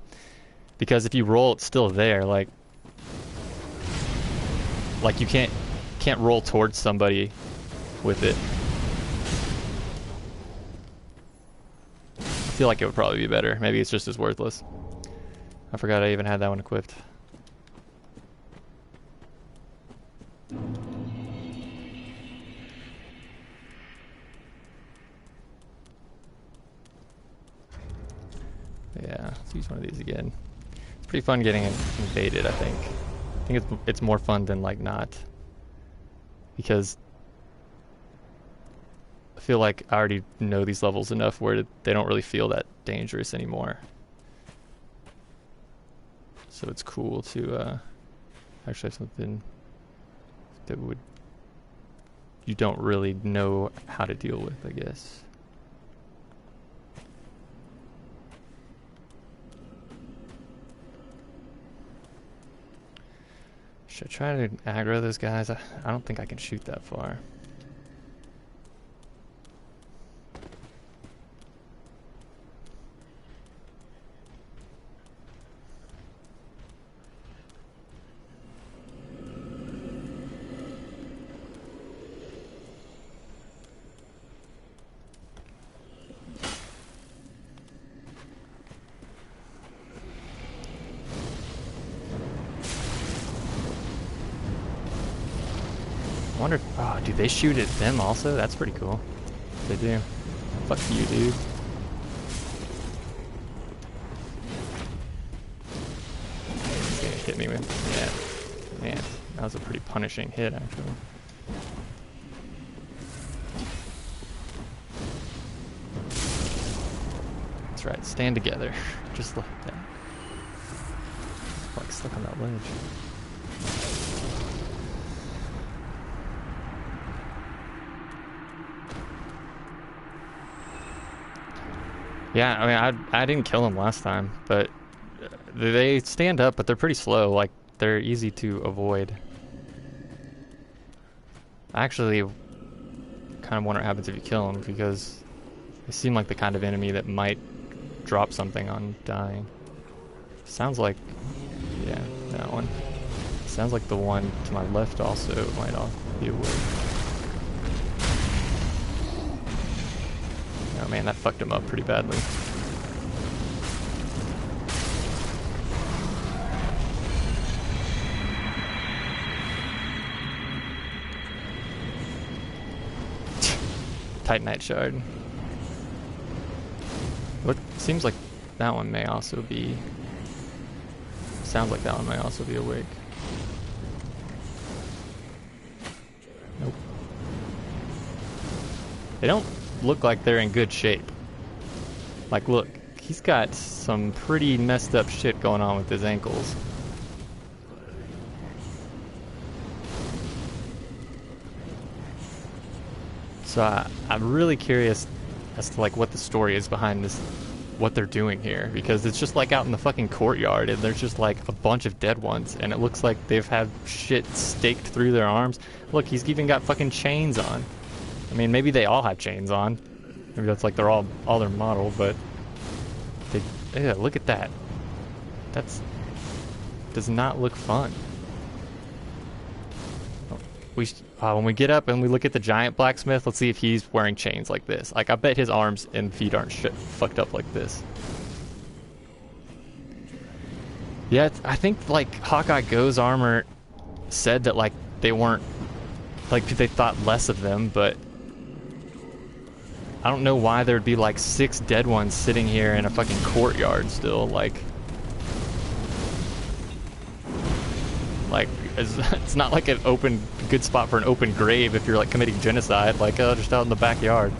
Because if you roll, it's still there. Like you can't roll towards somebody with it. I feel like it would probably be better. Maybe it's just as worthless. I forgot I even had that one equipped. Yeah, let's use one of these again. It's pretty fun getting invaded, I think. I think it's more fun than like not. Because I feel like I already know these levels enough where they don't really feel that dangerous anymore. So it's cool to actually have something that you don't really know how to deal with, I guess. Should I try to aggro those guys? I don't think I can shoot that far. I wonder if, oh, do they shoot at them also? That's pretty cool. They do. Fuck you, dude. He's gonna hit me with, yeah. Man, that was a pretty punishing hit, actually. That's right, stand together. Just like that. Like stuck on that ledge. Yeah, I mean, I didn't kill them last time, but they stand up, but they're pretty slow. Like, they're easy to avoid. I actually kind of wonder what happens if you kill them, because they seem like the kind of enemy that might drop something on dying. Sounds like, yeah, that one. Sounds like the one to my left also might be away. Oh man, that fucked him up pretty badly. Titanite shard. Look, seems like that one may also be... Sounds like that one may also be awake. Nope. They don't look like they're in good shape. Like, look, he's got some pretty messed up shit going on with his ankles. So I'm really curious as to like what the story is behind this, what they're doing here, because it's just like out in the fucking courtyard and there's just like a bunch of dead ones and it looks like they've had shit staked through their arms. Look, he's even got fucking chains on. I mean, maybe they all have chains on. Maybe that's like they're all their model, but yeah, look at that. Does not look fun. When we get up and we look at the giant blacksmith, let's see if he's wearing chains like this. Like, I bet his arms and feet aren't fucked up like this. Yeah, I think like Hawkeye Go's armor said that like they weren't, like they thought less of them, but I don't know why there'd be like 6 dead ones sitting here in a fucking courtyard still. Like it's not like an good spot for an open grave if you're like committing genocide, like just out in the backyard.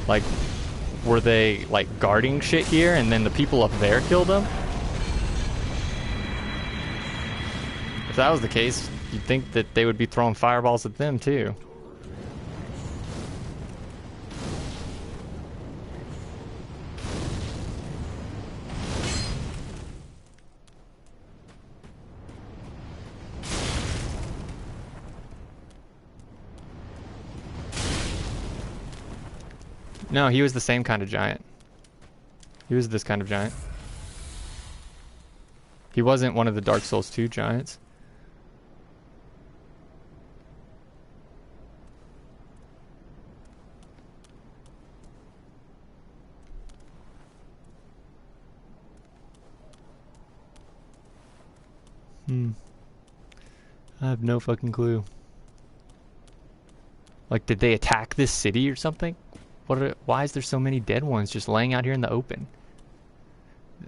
Like, were they like guarding shit here and then the people up there killed them? If that was the case, you'd think that they would be throwing fireballs at them too. No, he was the same kind of giant. He was this kind of giant. He wasn't one of the Dark Souls 2 giants. I have no fucking clue. Like, did they attack this city or something? Why is there so many dead ones just laying out here in the open?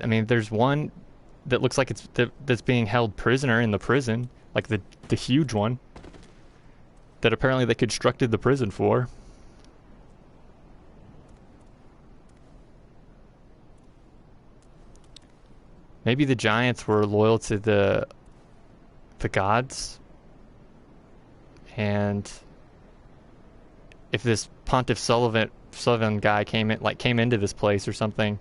I mean, there's one that looks like that's being held prisoner in the prison, like the huge one that apparently they constructed the prison for. Maybe the giants were loyal to the gods, and if this Pontiff Sullivan guy came into this place or something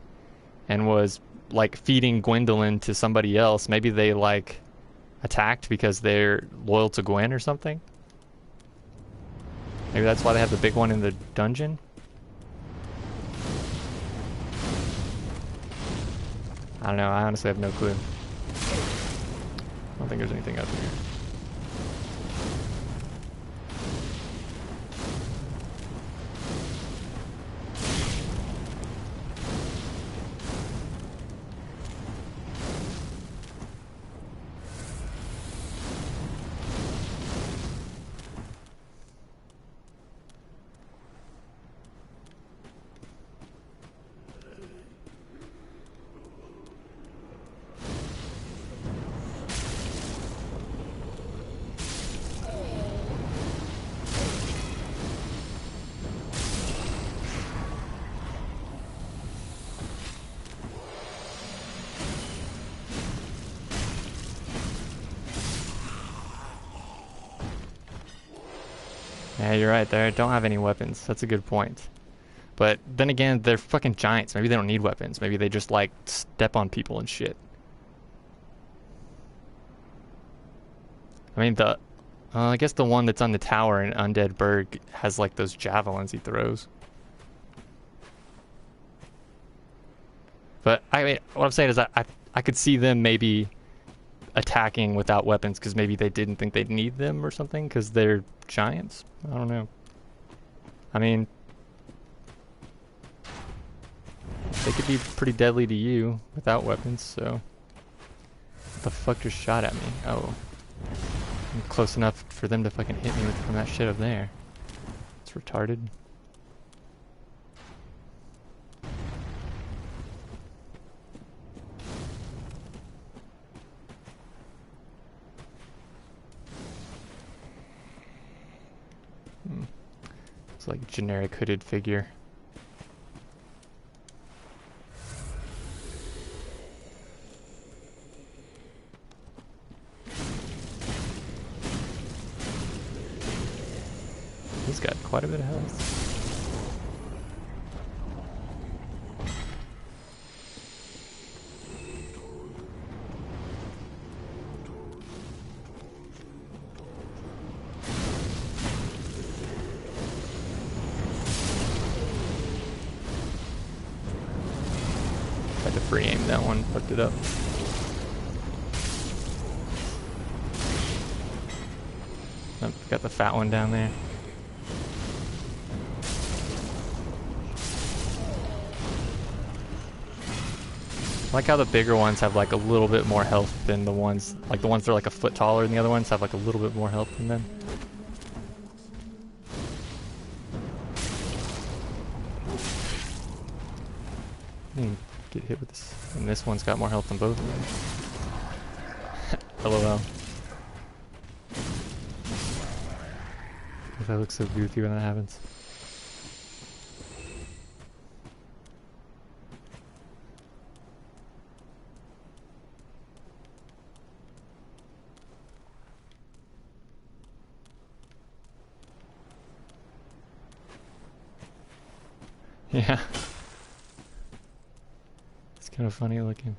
and was like feeding Gwendolyn to somebody else, maybe they like attacked because they're loyal to Gwen or something. Maybe that's why they have the big one in the dungeon. I don't know, I honestly have no clue. I don't think there's anything up here. Yeah, you're right. They don't have any weapons. That's a good point. But then again, they're fucking giants. Maybe they don't need weapons. Maybe they just like step on people and shit. I mean, I guess the one that's on the tower in Undead Burg has like those javelins he throws. But I mean, what I'm saying is I could see them maybe attacking without weapons because maybe they didn't think they'd need them or something because they're giants. I don't know. I mean, they could be pretty deadly to you without weapons, so... What the fuck just shot at me? Oh. I'm close enough for them to fucking hit me from that shit up there. It's retarded. It's like a generic hooded figure. He's got quite a bit of health. Tried to free aim that one, fucked it up. Oh, got the fat one down there. I like how the bigger ones have like a little bit more health than the ones, like the ones that are like a foot taller than the other ones have like a little bit more health than them. Get hit with this, and this one's got more health than both of them. LOL. That looks so goofy when that happens. Yeah. It's kind of funny looking.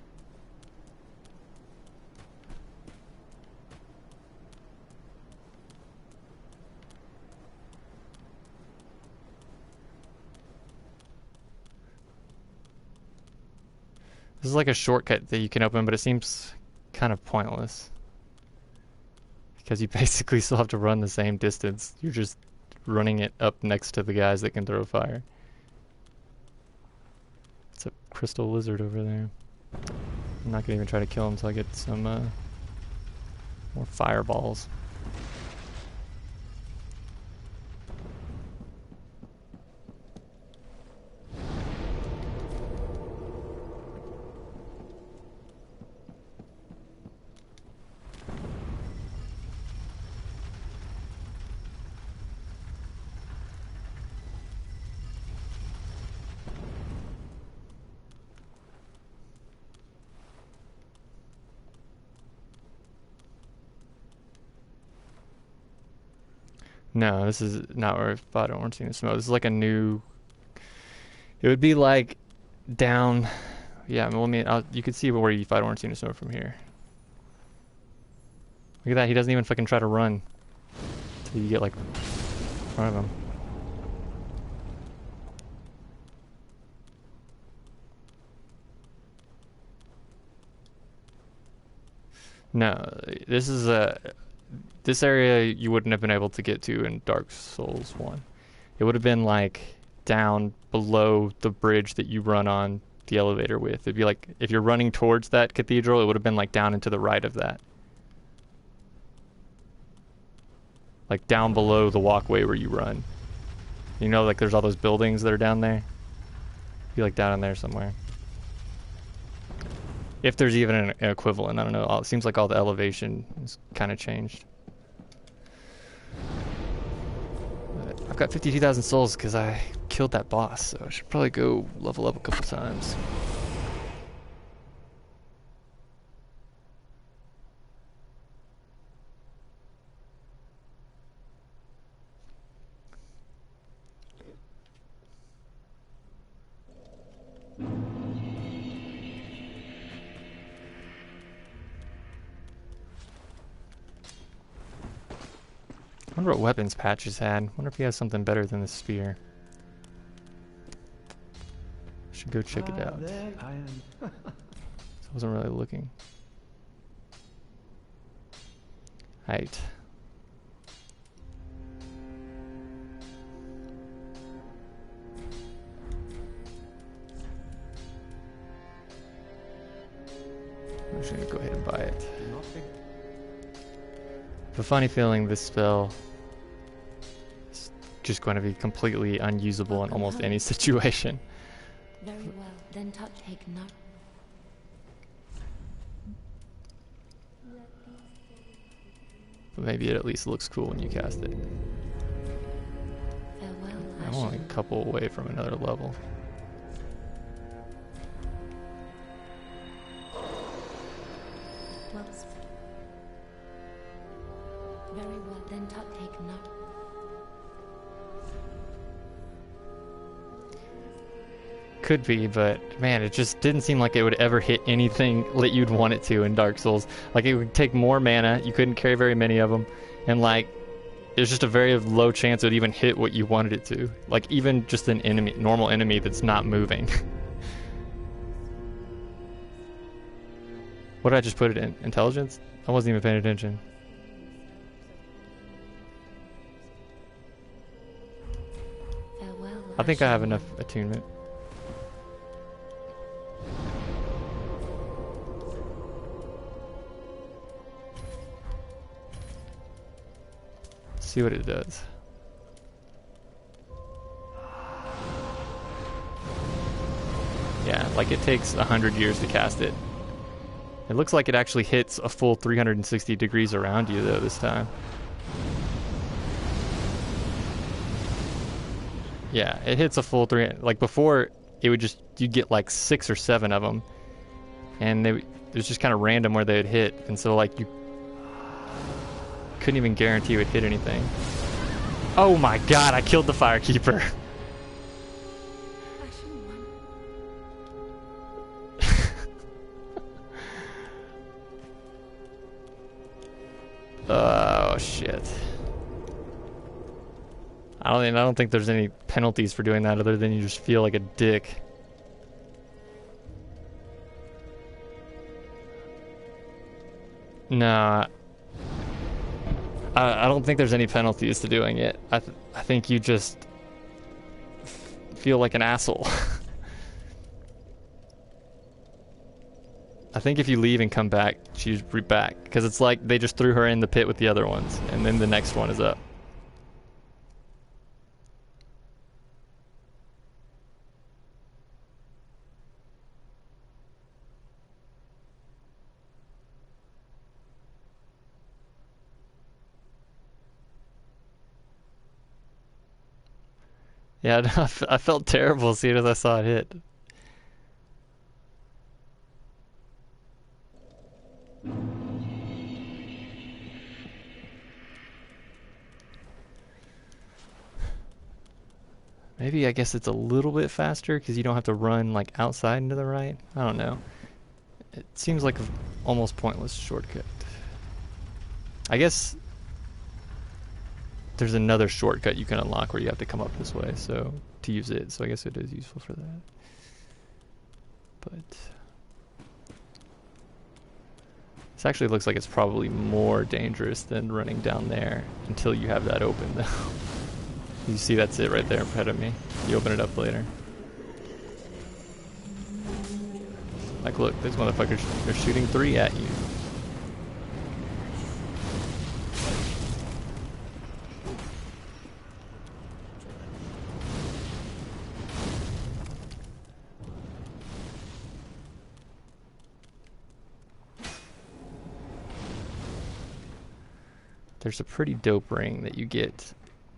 This is like a shortcut that you can open, but it seems kind of pointless. Because you basically still have to run the same distance. You're just running it up next to the guys that can throw fire. It's a crystal lizard over there. I'm not gonna even try to kill him until I get some more fireballs. No, this is not where I fought Orange Scene of Smoke. This is like a new... It would be like down... Yeah, well, I mean, you could see where you fight Orange Scene of Smoke from here. Look at that, he doesn't even fucking try to run. Until you get like in front of him. No, this is a... This area you wouldn't have been able to get to in Dark Souls 1. It would have been like down below the bridge that you run on the elevator with. It'd be like, if you're running towards that cathedral, it would have been like down and to the right of that. Like down below the walkway where you run. You know, like there's all those buildings that are down there? Be like down in there somewhere. If there's even an equivalent, I don't know. It seems like all the elevation is kind of changed. But I've got 52,000 souls because I killed that boss, so I should probably go level up a couple times. I wonder what weapons Patches had. Wonder if he has something better than the spear. Should go check it out. I wasn't really looking. Height. I'm just gonna go ahead and buy it. I have a funny feeling this spell is just going to be completely unusable in almost any situation.
Very well, then take note.
But maybe it at least looks cool when you cast it.
Farewell,
I'm only a couple away from another level.
Very well, then take note.
Could be, but man, it just didn't seem like it would ever hit anything that you'd want it to in Dark Souls. Like, it would take more mana, you couldn't carry very many of them, and like, there's just a very low chance it would even hit what you wanted it to. Like, even just an enemy, normal enemy that's not moving. What did I just put it in? Intelligence? I wasn't even paying attention.
Farewell,
I think I have enough attunement. See what it does. Yeah, like it takes 100 years to cast it. It looks like it actually hits a full 360 degrees around you though this time. Yeah, it hits a full like before it would just, you'd get like 6 or 7 of them. And it was just kind of random where they'd hit. And so like you couldn't even guarantee it would hit anything. Oh my god, I killed the Firekeeper. Oh shit. I don't think there's any penalties for doing that other than you just feel like a dick. Nah, I don't think there's any penalties to doing it. I think you just feel like an asshole. I think if you leave and come back, she's back. Because it's like they just threw her in the pit with the other ones, and then the next one is up. Yeah, I felt terrible as soon as I saw it hit. Maybe I guess it's a little bit faster because you don't have to run like outside and to the right. I don't know. It seems like an almost pointless shortcut. I guess there's another shortcut you can unlock where you have to come up this way, so to use it. So I guess it is useful for that. But this actually looks like it's probably more dangerous than running down there until you have that open, though. You see, that's it right there ahead of me. You open it up later. Like, look, these motherfuckers, they're shooting 3 at you. There's a pretty dope ring that you get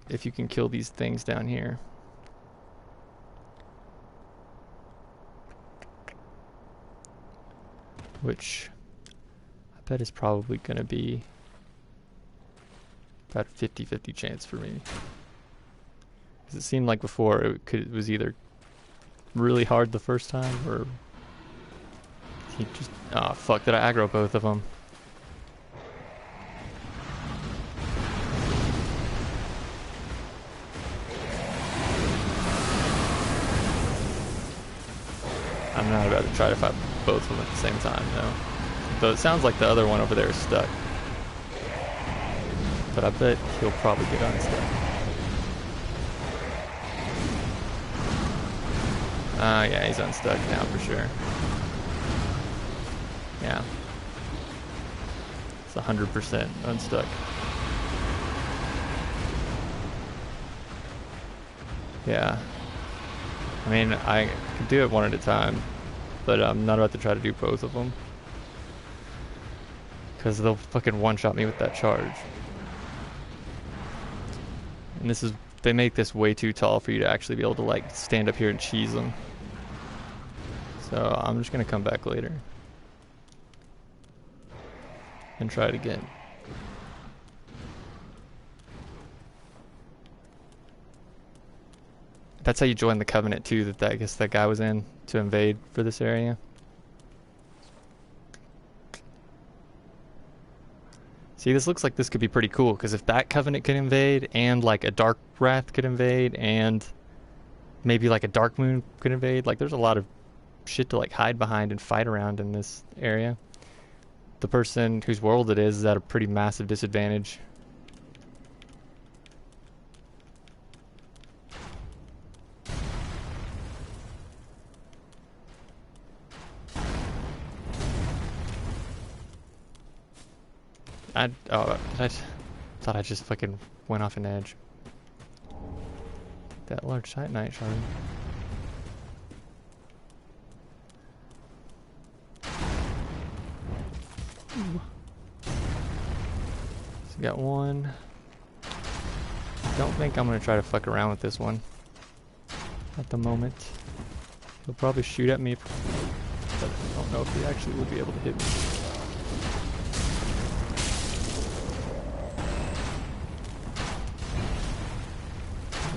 if you can kill these things down here. Which I bet is probably going to be about a 50-50 chance for me. Because it seemed like before it was either really hard the first time or he just... Oh, fuck, did I aggro both of them? I'm not about to try to fight both of them at the same time, though. Though it sounds like the other one over there is stuck. But I bet he'll probably get unstuck. Yeah, he's unstuck now for sure. Yeah. It's 100% unstuck. Yeah. I mean, I could do it one at a time, but I'm not about to try to do both of them. Because they'll fucking one-shot me with that charge. And this is, they make this way too tall for you to actually be able to like stand up here and cheese them. So I'm just gonna come back later. And try it again. That's how you join the Covenant too, that I guess that guy was in to invade for this area. See, this looks like this could be pretty cool, because if that Covenant could invade, and like a Dark Wrath could invade, and maybe like a Dark Moon could invade, like there's a lot of shit to like hide behind and fight around in this area. The person whose world it is at a pretty massive disadvantage. I thought I just fucking went off an edge. That large titanite shard. So got one. Don't think I'm gonna try to fuck around with this one at the moment. He'll probably shoot at me, but I don't know if he actually will be able to hit me.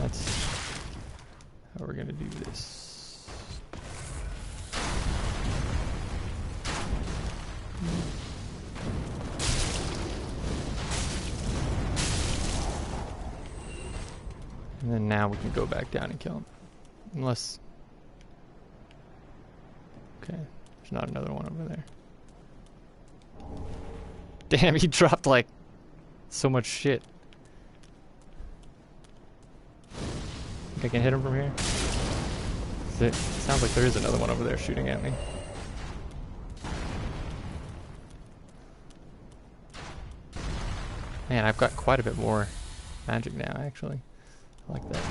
That's how we're gonna do this. And then now we can go back down and kill him. Unless... Okay, there's not another one over there. Damn, he dropped like so much shit. Think I can hit him from here? It sounds like there is another one over there shooting at me. Man, I've got quite a bit more magic now, actually. I like that.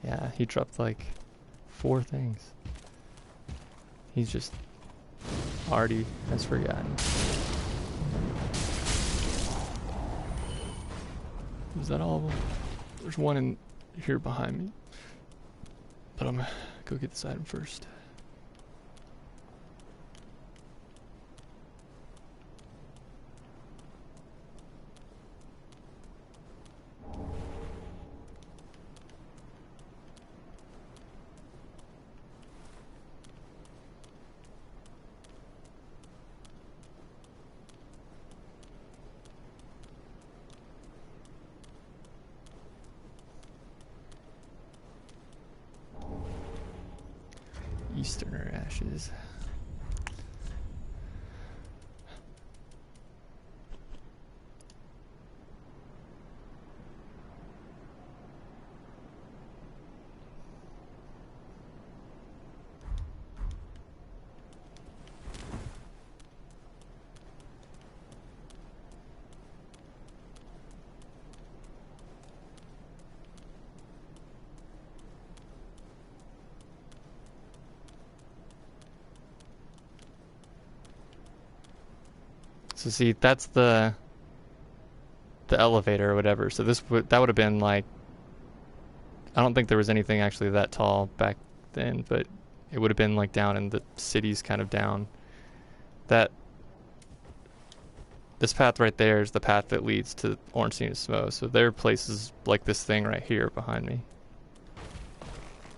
Yeah, he dropped like 4 things. He's just already has forgotten. Is that all of them? There's one in here behind me. But I'm gonna go get this item first. Easterner ashes. So see, that's the elevator or whatever. So that would have been like, I don't think there was anything actually that tall back then, but it would have been like down in the cities, kind of down. This path right there is the path that leads to Ornstein and Smo. So there are places like this thing right here behind me.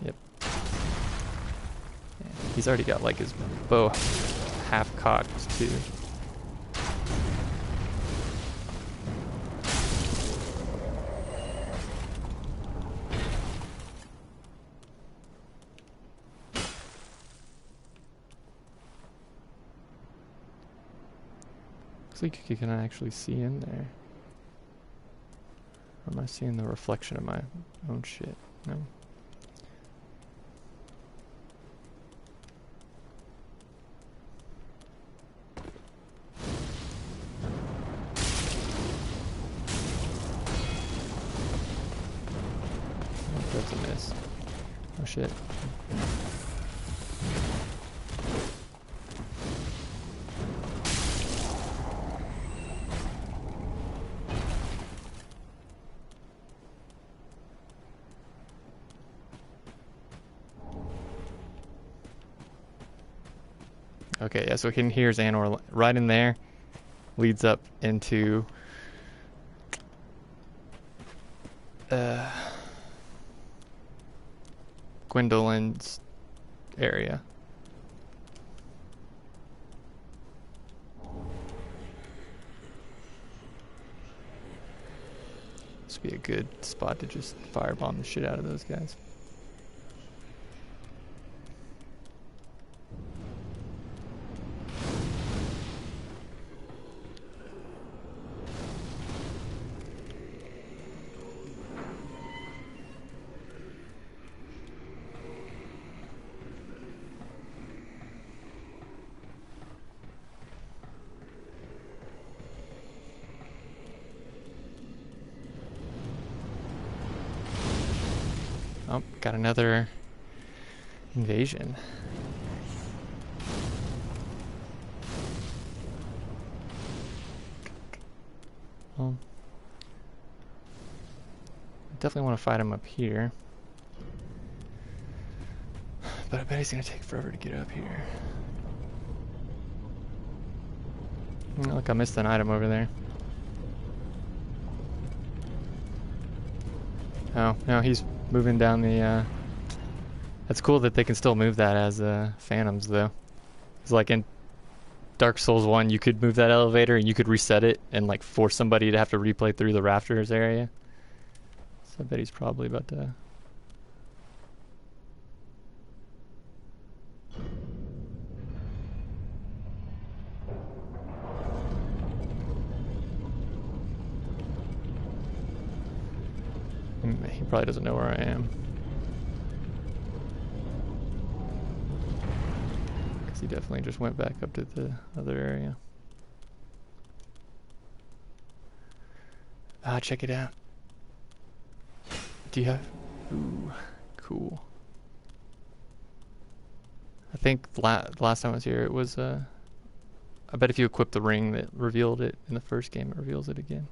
Yep. Yeah, he's already got like his bow half cocked too. Looks like you can actually see in there. Or am I seeing the reflection of my own shit? No. Oh, that's a miss. Oh shit. Okay, yeah, so here's Anor right in there, leads up into Gwendolyn's area. This would be a good spot to just firebomb the shit out of those guys. Oh, got another invasion. Well, I definitely want to fight him up here. But I bet he's gonna take forever to get up here. Oh, look, I missed an item over there. Oh, no, he's moving down the, That's cool that they can still move that as, phantoms, though. It's like in Dark Souls 1, you could move that elevator and you could reset it and, like, force somebody to have to replay through the rafters area. So I bet he's probably about to... He probably doesn't know where I am. Because he definitely just went back up to the other area. Ah, check it out. Do you have... Ooh, cool. I think the last time I was here, it was, I bet if you equip the ring that revealed it in the first game, it reveals it again.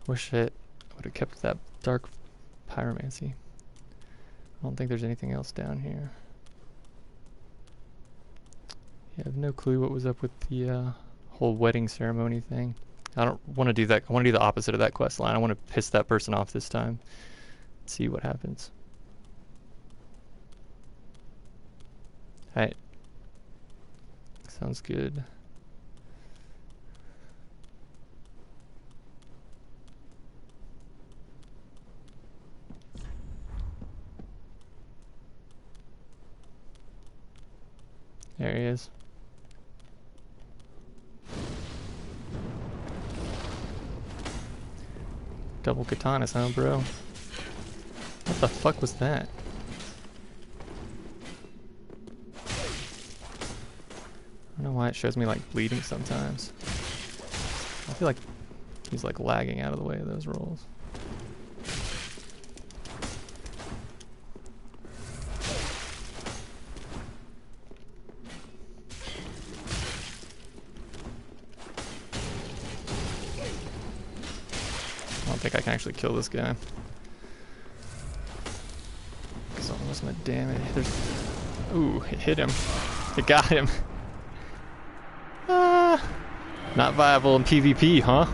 Wish it would have kept that dark pyromancy. I don't think there's anything else down here. Yeah, I have no clue what was up with the whole wedding ceremony thing. I don't want to do that. I want to do the opposite of that quest line. I want to piss that person off this time. See what happens. Alright. Sounds good. There he is. Double katanas, huh, bro? What the fuck was that? I don't know why it shows me like bleeding sometimes. I feel like he's like lagging out of the way of those rolls. I don't think I can actually kill this guy. Because almost my damage. Ooh, it hit him. It got him. Ah, not viable in PvP, huh?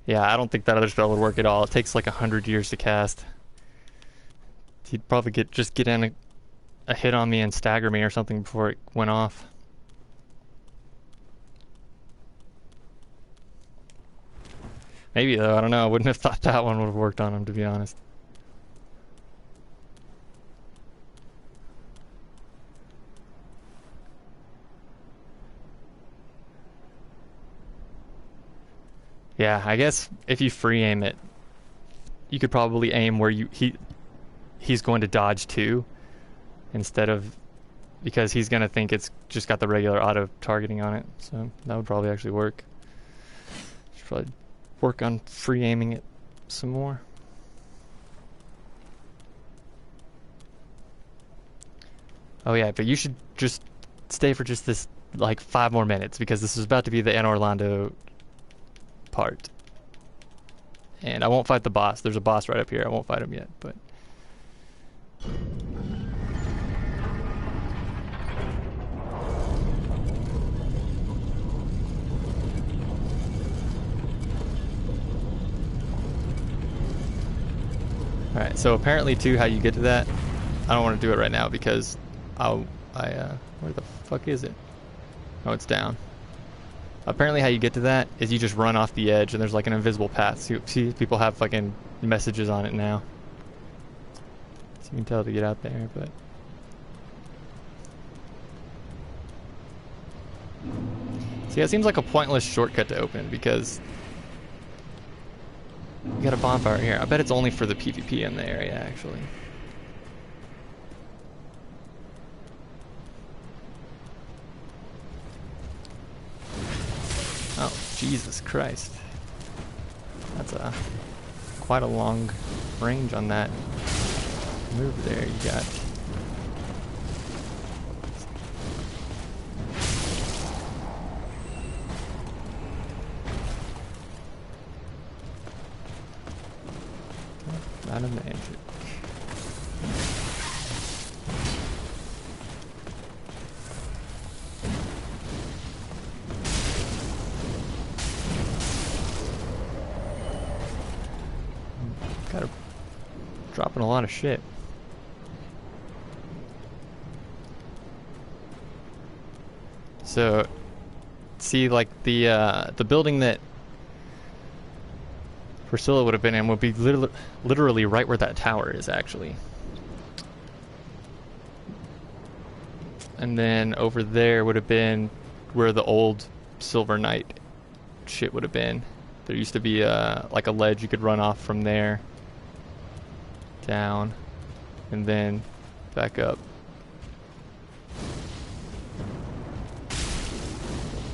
Yeah, I don't think that other spell would work at all. It takes like 100 years to cast. He'd probably just get in a hit on me and stagger me or something before it went off. Maybe though, I don't know. I wouldn't have thought that one would have worked on him, to be honest. Yeah, I guess if you free aim it, you could probably aim where he's going to dodge too, instead of, because he's gonna think it's just got the regular auto targeting on it. So that would probably actually work. Should probably work on free aiming it some more. Oh yeah, but you should just stay for just this like 5 more minutes, because this is about to be the Anne Orlando part. And I won't fight the boss. There's a boss right up here. I won't fight him yet, but alright, so apparently too, how you get to that, I don't want to do it right now because where the fuck is it? Oh, it's down. Apparently how you get to that is you just run off the edge and there's like an invisible path. See, people have fucking messages on it now. So you can tell to get out there, but... See, that seems like a pointless shortcut to open because... You got a bonfire here. I bet it's only for the PvP in the area, actually. Oh, Jesus Christ. That's quite a long range on that move there you got. Not a magic. Gotta dropping a lot of shit. So, see, like the building that Priscilla would have been in would be literally right where that tower is, actually. And then over there would have been where the old Silver Knight shit would have been. There used to be like a ledge you could run off from there, down, and then back up.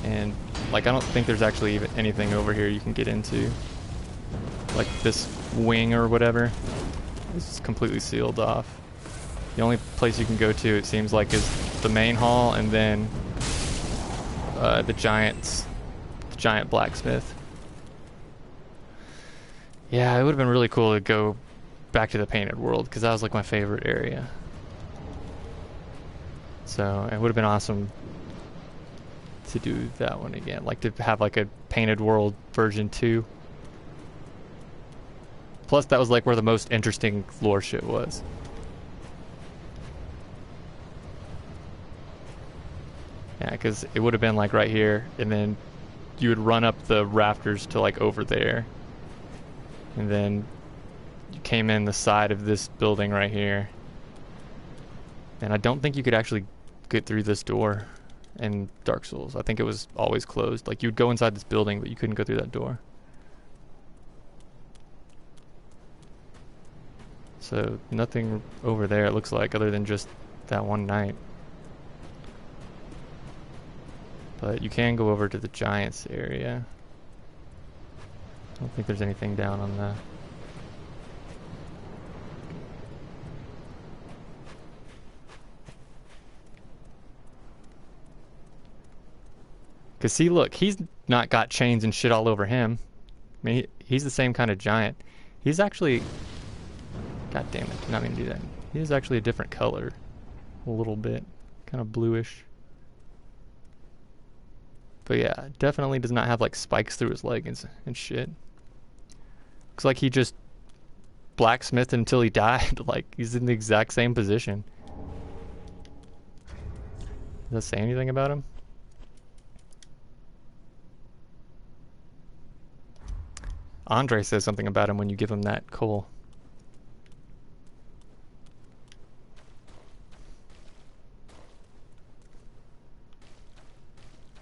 And like I don't think there's actually even anything over here you can get into. Like this wing or whatever. This is completely sealed off. The only place you can go to, it seems like, is the main hall and then the giant blacksmith. Yeah, it would have been really cool to go back to the painted world because that was like my favorite area. So it would have been awesome to do that one again, like to have like a painted world version 2. Plus that was like where the most interesting lore shit was. Yeah, because it would have been like right here, and then you would run up the rafters to like over there, and then you came in the side of this building right here. And I don't think you could actually get through this door in Dark Souls. I think it was always closed. Like you'd go inside this building, but you couldn't go through that door. So nothing over there, it looks like, other than just that one night. But you can go over to the Giants area. I don't think there's anything down on the... Cause see, look, he's not got chains and shit all over him. I mean, he's the same kind of giant. He's actually... God damn it, did not mean to do that. He is actually a different color. A little bit. Kind of bluish. But yeah, definitely does not have like spikes through his leg and shit. Looks like he just blacksmithed until he died. Like, he's in the exact same position. Does that say anything about him? Andre says something about him when you give him that coal.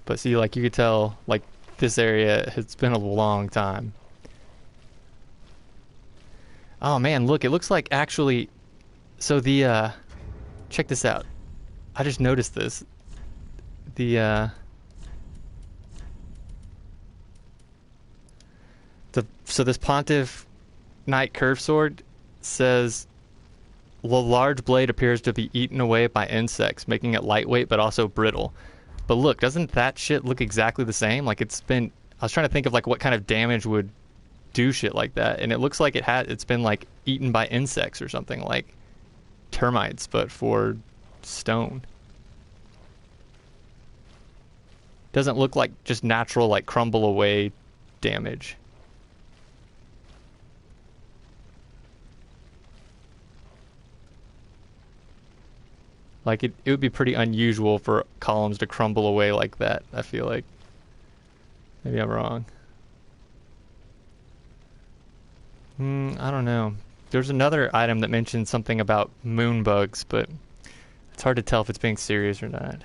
But see, like, you could tell, like, this area has been a long time. Oh man, look, it looks like actually, so the, check this out. I just noticed this. So this Pontiff Knight Curve Sword says, the large blade appears to be eaten away by insects, making it lightweight but also brittle. But look, doesn't that shit look exactly the same? Like it's been, I was trying to think of like what kind of damage would do shit like that, and it looks like it's been like eaten by insects or something, like termites, but for stone. Doesn't look like just natural like crumble away damage. Like, it would be pretty unusual for columns to crumble away like that, I feel like. Maybe I'm wrong. I don't know. There's another item that mentions something about moon bugs, but it's hard to tell if it's being serious or not.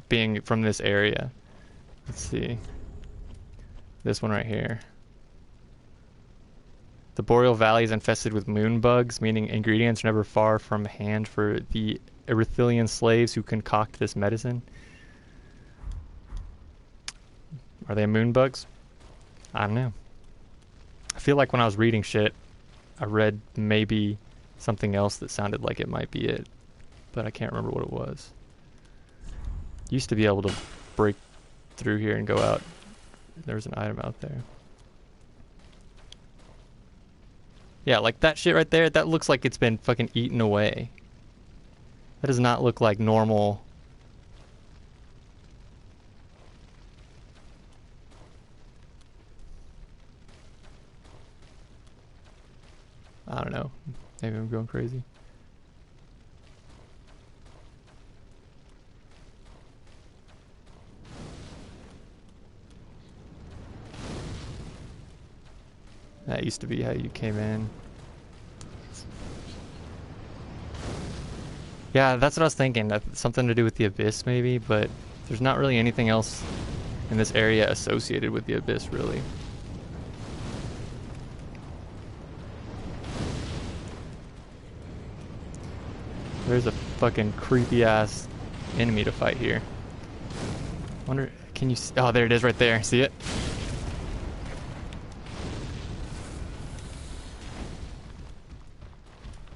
Being from this area. Let's see. This one right here. The Boreal Valley is infested with moon bugs, meaning ingredients are never far from hand for the Erythilian slaves who concoct this medicine. Are they moon bugs? I don't know. I feel like when I was reading shit, I read maybe something else that sounded like it might be it, but I can't remember what it was. Used to be able to break through here and go out. There was an item out there. Yeah, like that shit right there, that looks like it's been fucking eaten away. That does not look like normal. I don't know. Maybe I'm going crazy. That used to be how you came in. Yeah, that's what I was thinking. Something to do with the Abyss, maybe, but there's not really anything else in this area associated with the Abyss, really. There's a fucking creepy-ass enemy to fight here. Wonder, can you see? Oh, there it is right there. See it?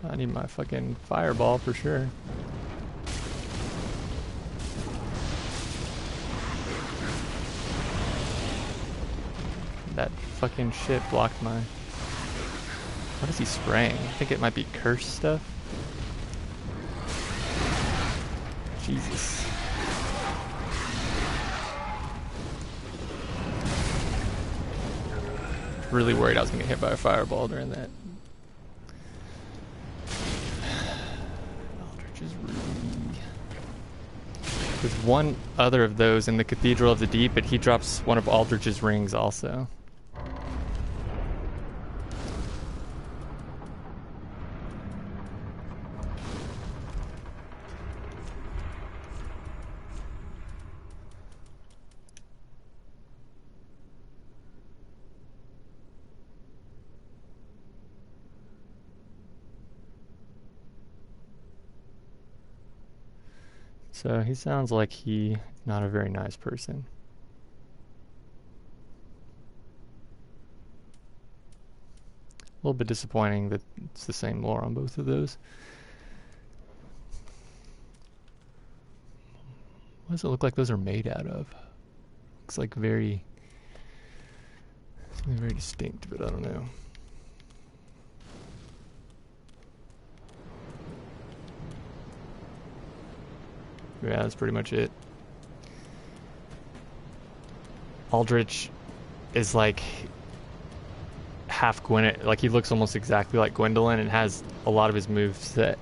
I need my fucking fireball for sure. That fucking shit blocked my... What is he spraying? I think it might be curse stuff. Jesus. Really worried I was gonna get hit by a fireball during that. Aldrich's Ruby. There's one other of those in the Cathedral of the Deep, but he drops one of Aldrich's rings also. So he sounds like he's not a very nice person. A little bit disappointing that it's the same lore on both of those. What does it look like those are made out of? Looks like very, something very distinct, but I don't know. Yeah, that's pretty much it. Aldrich is like half Gwyn, like he looks almost exactly like Gwendolyn and has a lot of his moves that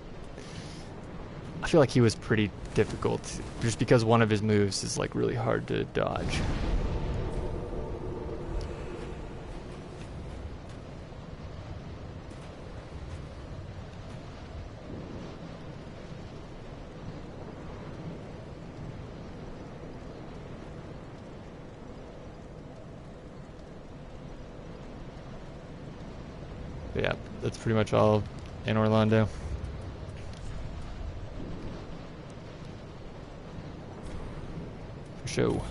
I feel like he was pretty difficult just because one of his moves is like really hard to dodge. But yeah, that's pretty much all in Orlando. For sure.